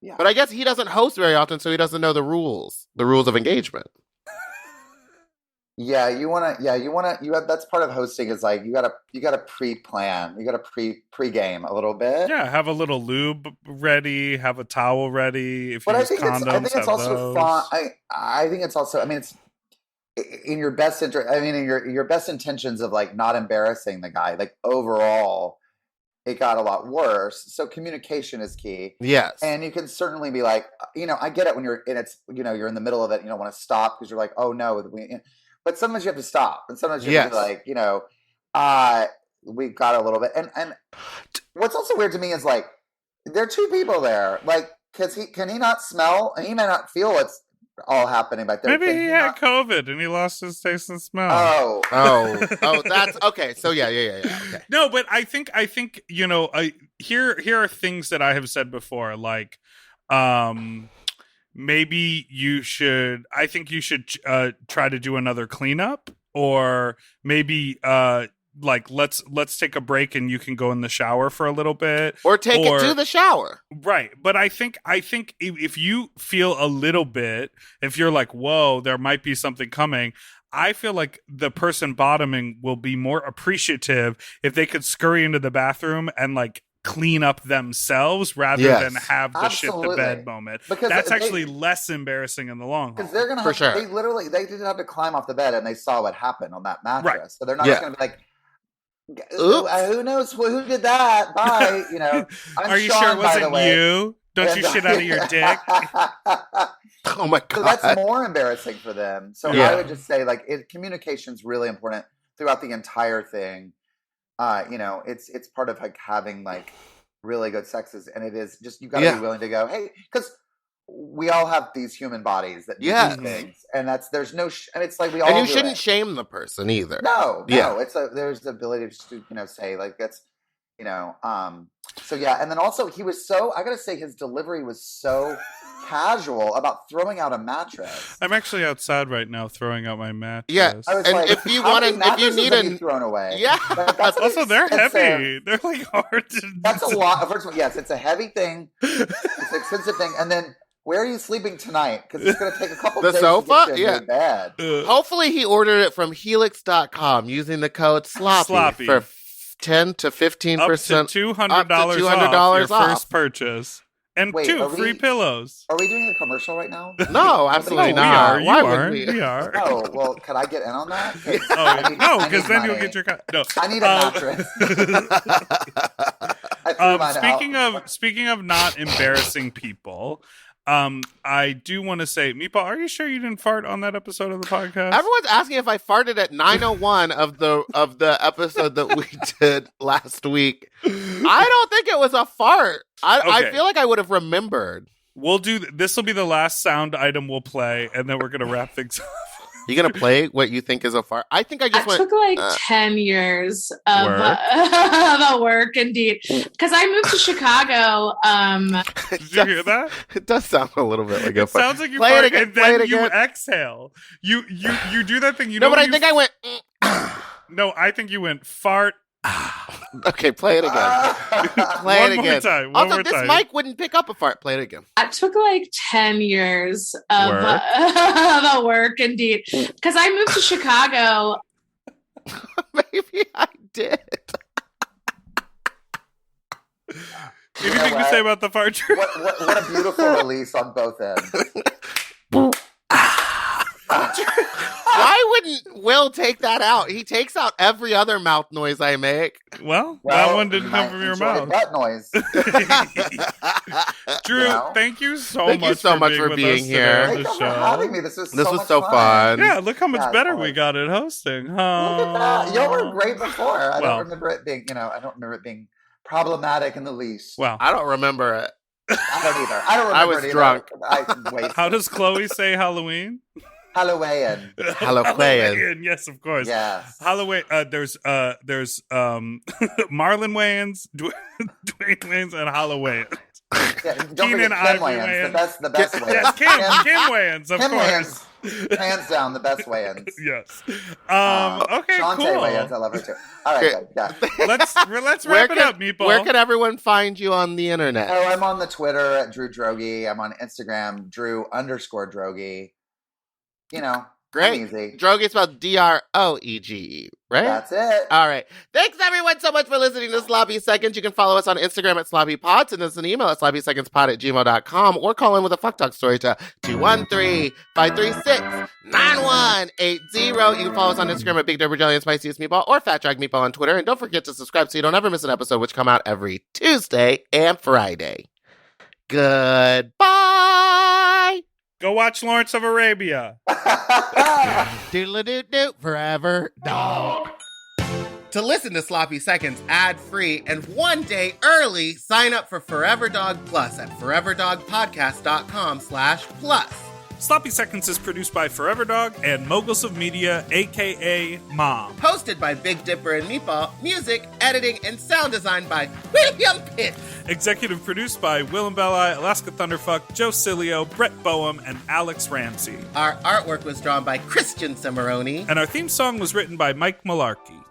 Yeah. But I guess he doesn't host very often, so he doesn't know the rules of engagement. That's part of hosting is like, you gotta pre-plan, you gotta pre-game a little bit. Yeah. Have a little lube ready, have a towel ready. If you use condoms, I think it's also fun. I think it's also, it's in your best interest. In your best intentions of like not embarrassing the guy, like overall, it got a lot worse. So communication is key. Yes. And you can certainly be like, I get it when you're in you're in the middle of it. You don't want to stop because you're like, oh no. But sometimes you have to stop. And sometimes you have to be like, we got a little bit. And what's also weird to me is like, there are 2 people there. Like, can he not smell? And he may not feel what's all happening back there. Maybe he had COVID and he lost his taste and smell. Oh, that's okay. So yeah. Okay. No, but I think here are things that I have said before, like maybe you should try to do another cleanup, or maybe let's take a break and you can go in the shower for a little bit, or take it to the shower. Right. But I think if you feel a little bit, if you're like, whoa, there might be something coming, I feel like the person bottoming will be more appreciative if they could scurry into the bathroom and like clean up themselves rather than have the shit the bed moment. Because that's actually less embarrassing in the long haul. Because they're gonna have they didn't have to climb off the bed and they saw what happened on that mattress. Right. So they're not just gonna be like, who knows who did that? Bye. Are you sure it wasn't you? Don't you shit out of your dick? Oh my god! So that's more embarrassing for them. So I would just say, communication is really important throughout the entire thing. It's part of like having like really good sexes, and it is just you got to be willing to go, hey, because we all have these human bodies that do these things, and there's no, and it's like we all. And you shouldn't shame the person either. No, there's the ability to say like that's, so yeah, and then also he was I gotta say his delivery was so casual about throwing out a mattress. I'm actually outside right now throwing out my mattress. Yeah, and like, if you need thrown away. Yeah, also they're heavy. They're like hard to. That's a lot. First of all, yes, it's a heavy thing. It's an expensive thing, and then. Where are you sleeping tonight? Because it's going to take a couple days sofa? to get to bed. Hopefully he ordered it from helix.com using the code sloppy. For 10 to 15%. Up to $200 off your first purchase. And free pillows. Are we doing a commercial right now? No, absolutely not. Why would we? We are. Oh, well, could I get in on that? No, because then you'll get your... No. I need a mattress. Speaking of not embarrassing people... I do want to say, Meatball, are you sure you didn't fart on that episode of the podcast? Everyone's asking if I farted at 9:01 of the episode that we did last week. I don't think it was a fart. I feel like I would have remembered. We'll do this. Will be the last sound item we'll play, and then we're gonna wrap things up. You gonna play what you think is a fart? I think I took like 10 years of work, indeed, because I moved to Chicago. Did you hear that? It does sound a little bit like a fart. Sounds like you fart and then you exhale. You do that thing. No, but I think I went. No, I think you went fart. Okay, play it again. Play it again. One more time. Also, this mic wouldn't pick up a fart. Play it again. It took like 10 years of work, indeed, because I moved to Chicago. Maybe I did. Anything to say about the fart? What a beautiful release on both ends. Why wouldn't Will take that out? He takes out every other mouth noise I make. Well, that one didn't come from your mouth. Butt noise. Drew, thank you so much for being here. Thank you for having me. This was so fun. Yeah, look how much better we got at hosting. Look at that. Y'all were great before. I don't remember it being problematic in the least. Well, I don't remember it. I don't either. I don't remember it drunk. How does Chloe say Halloween? Halloween. Yes, of course. Yes. Halloween. There's Marlon Wayans, Dwayne Wayans, and Halloween. Yeah, don't forget Kim Wayans. The best Wayans. Yes, Kim Wayans, of course. Wayans, hands down, the best Wayans. Yes. Okay, Shantae cool. Wayans, I love her too. All right, good. Yeah. Let's wrap it up, Meatball. Where can everyone find you on the internet? Oh, I'm on the Twitter at Drew Droege. I'm on Instagram, Drew_Droege. Great. Easy. Droege spelled Droege, right? That's it. All right. Thanks, everyone, so much for listening to Sloppy Seconds. You can follow us on Instagram at sloppypods, and us an email at sloppysecondspod@gmail.com, or call in with a fuck talk story to 213-536-9180. You can follow us on Instagram at Big Dipper Jelly and Spiciest Meatball, or Fat Drag Meatball on Twitter. And don't forget to subscribe so you don't ever miss an episode, which come out every Tuesday and Friday. Goodbye. Go watch Lawrence of Arabia. Doodle-a-doo-doo forever, dog. To listen to Sloppy Seconds ad-free and 1 day early, sign up for Forever Dog Plus at foreverdogpodcast.com/plus. Sloppy Seconds is produced by Forever Dog and Moguls of Media, a.k.a. Mom. Hosted by Big Dipper and Meatball. Music, editing, and sound design by William Pitts. Executive produced by Willem Belli, Alaska Thunderfuck, Joe Cilio, Brett Boehm, and Alex Ramsey. Our artwork was drawn by Christian Cimarroni. And our theme song was written by Mike Malarkey.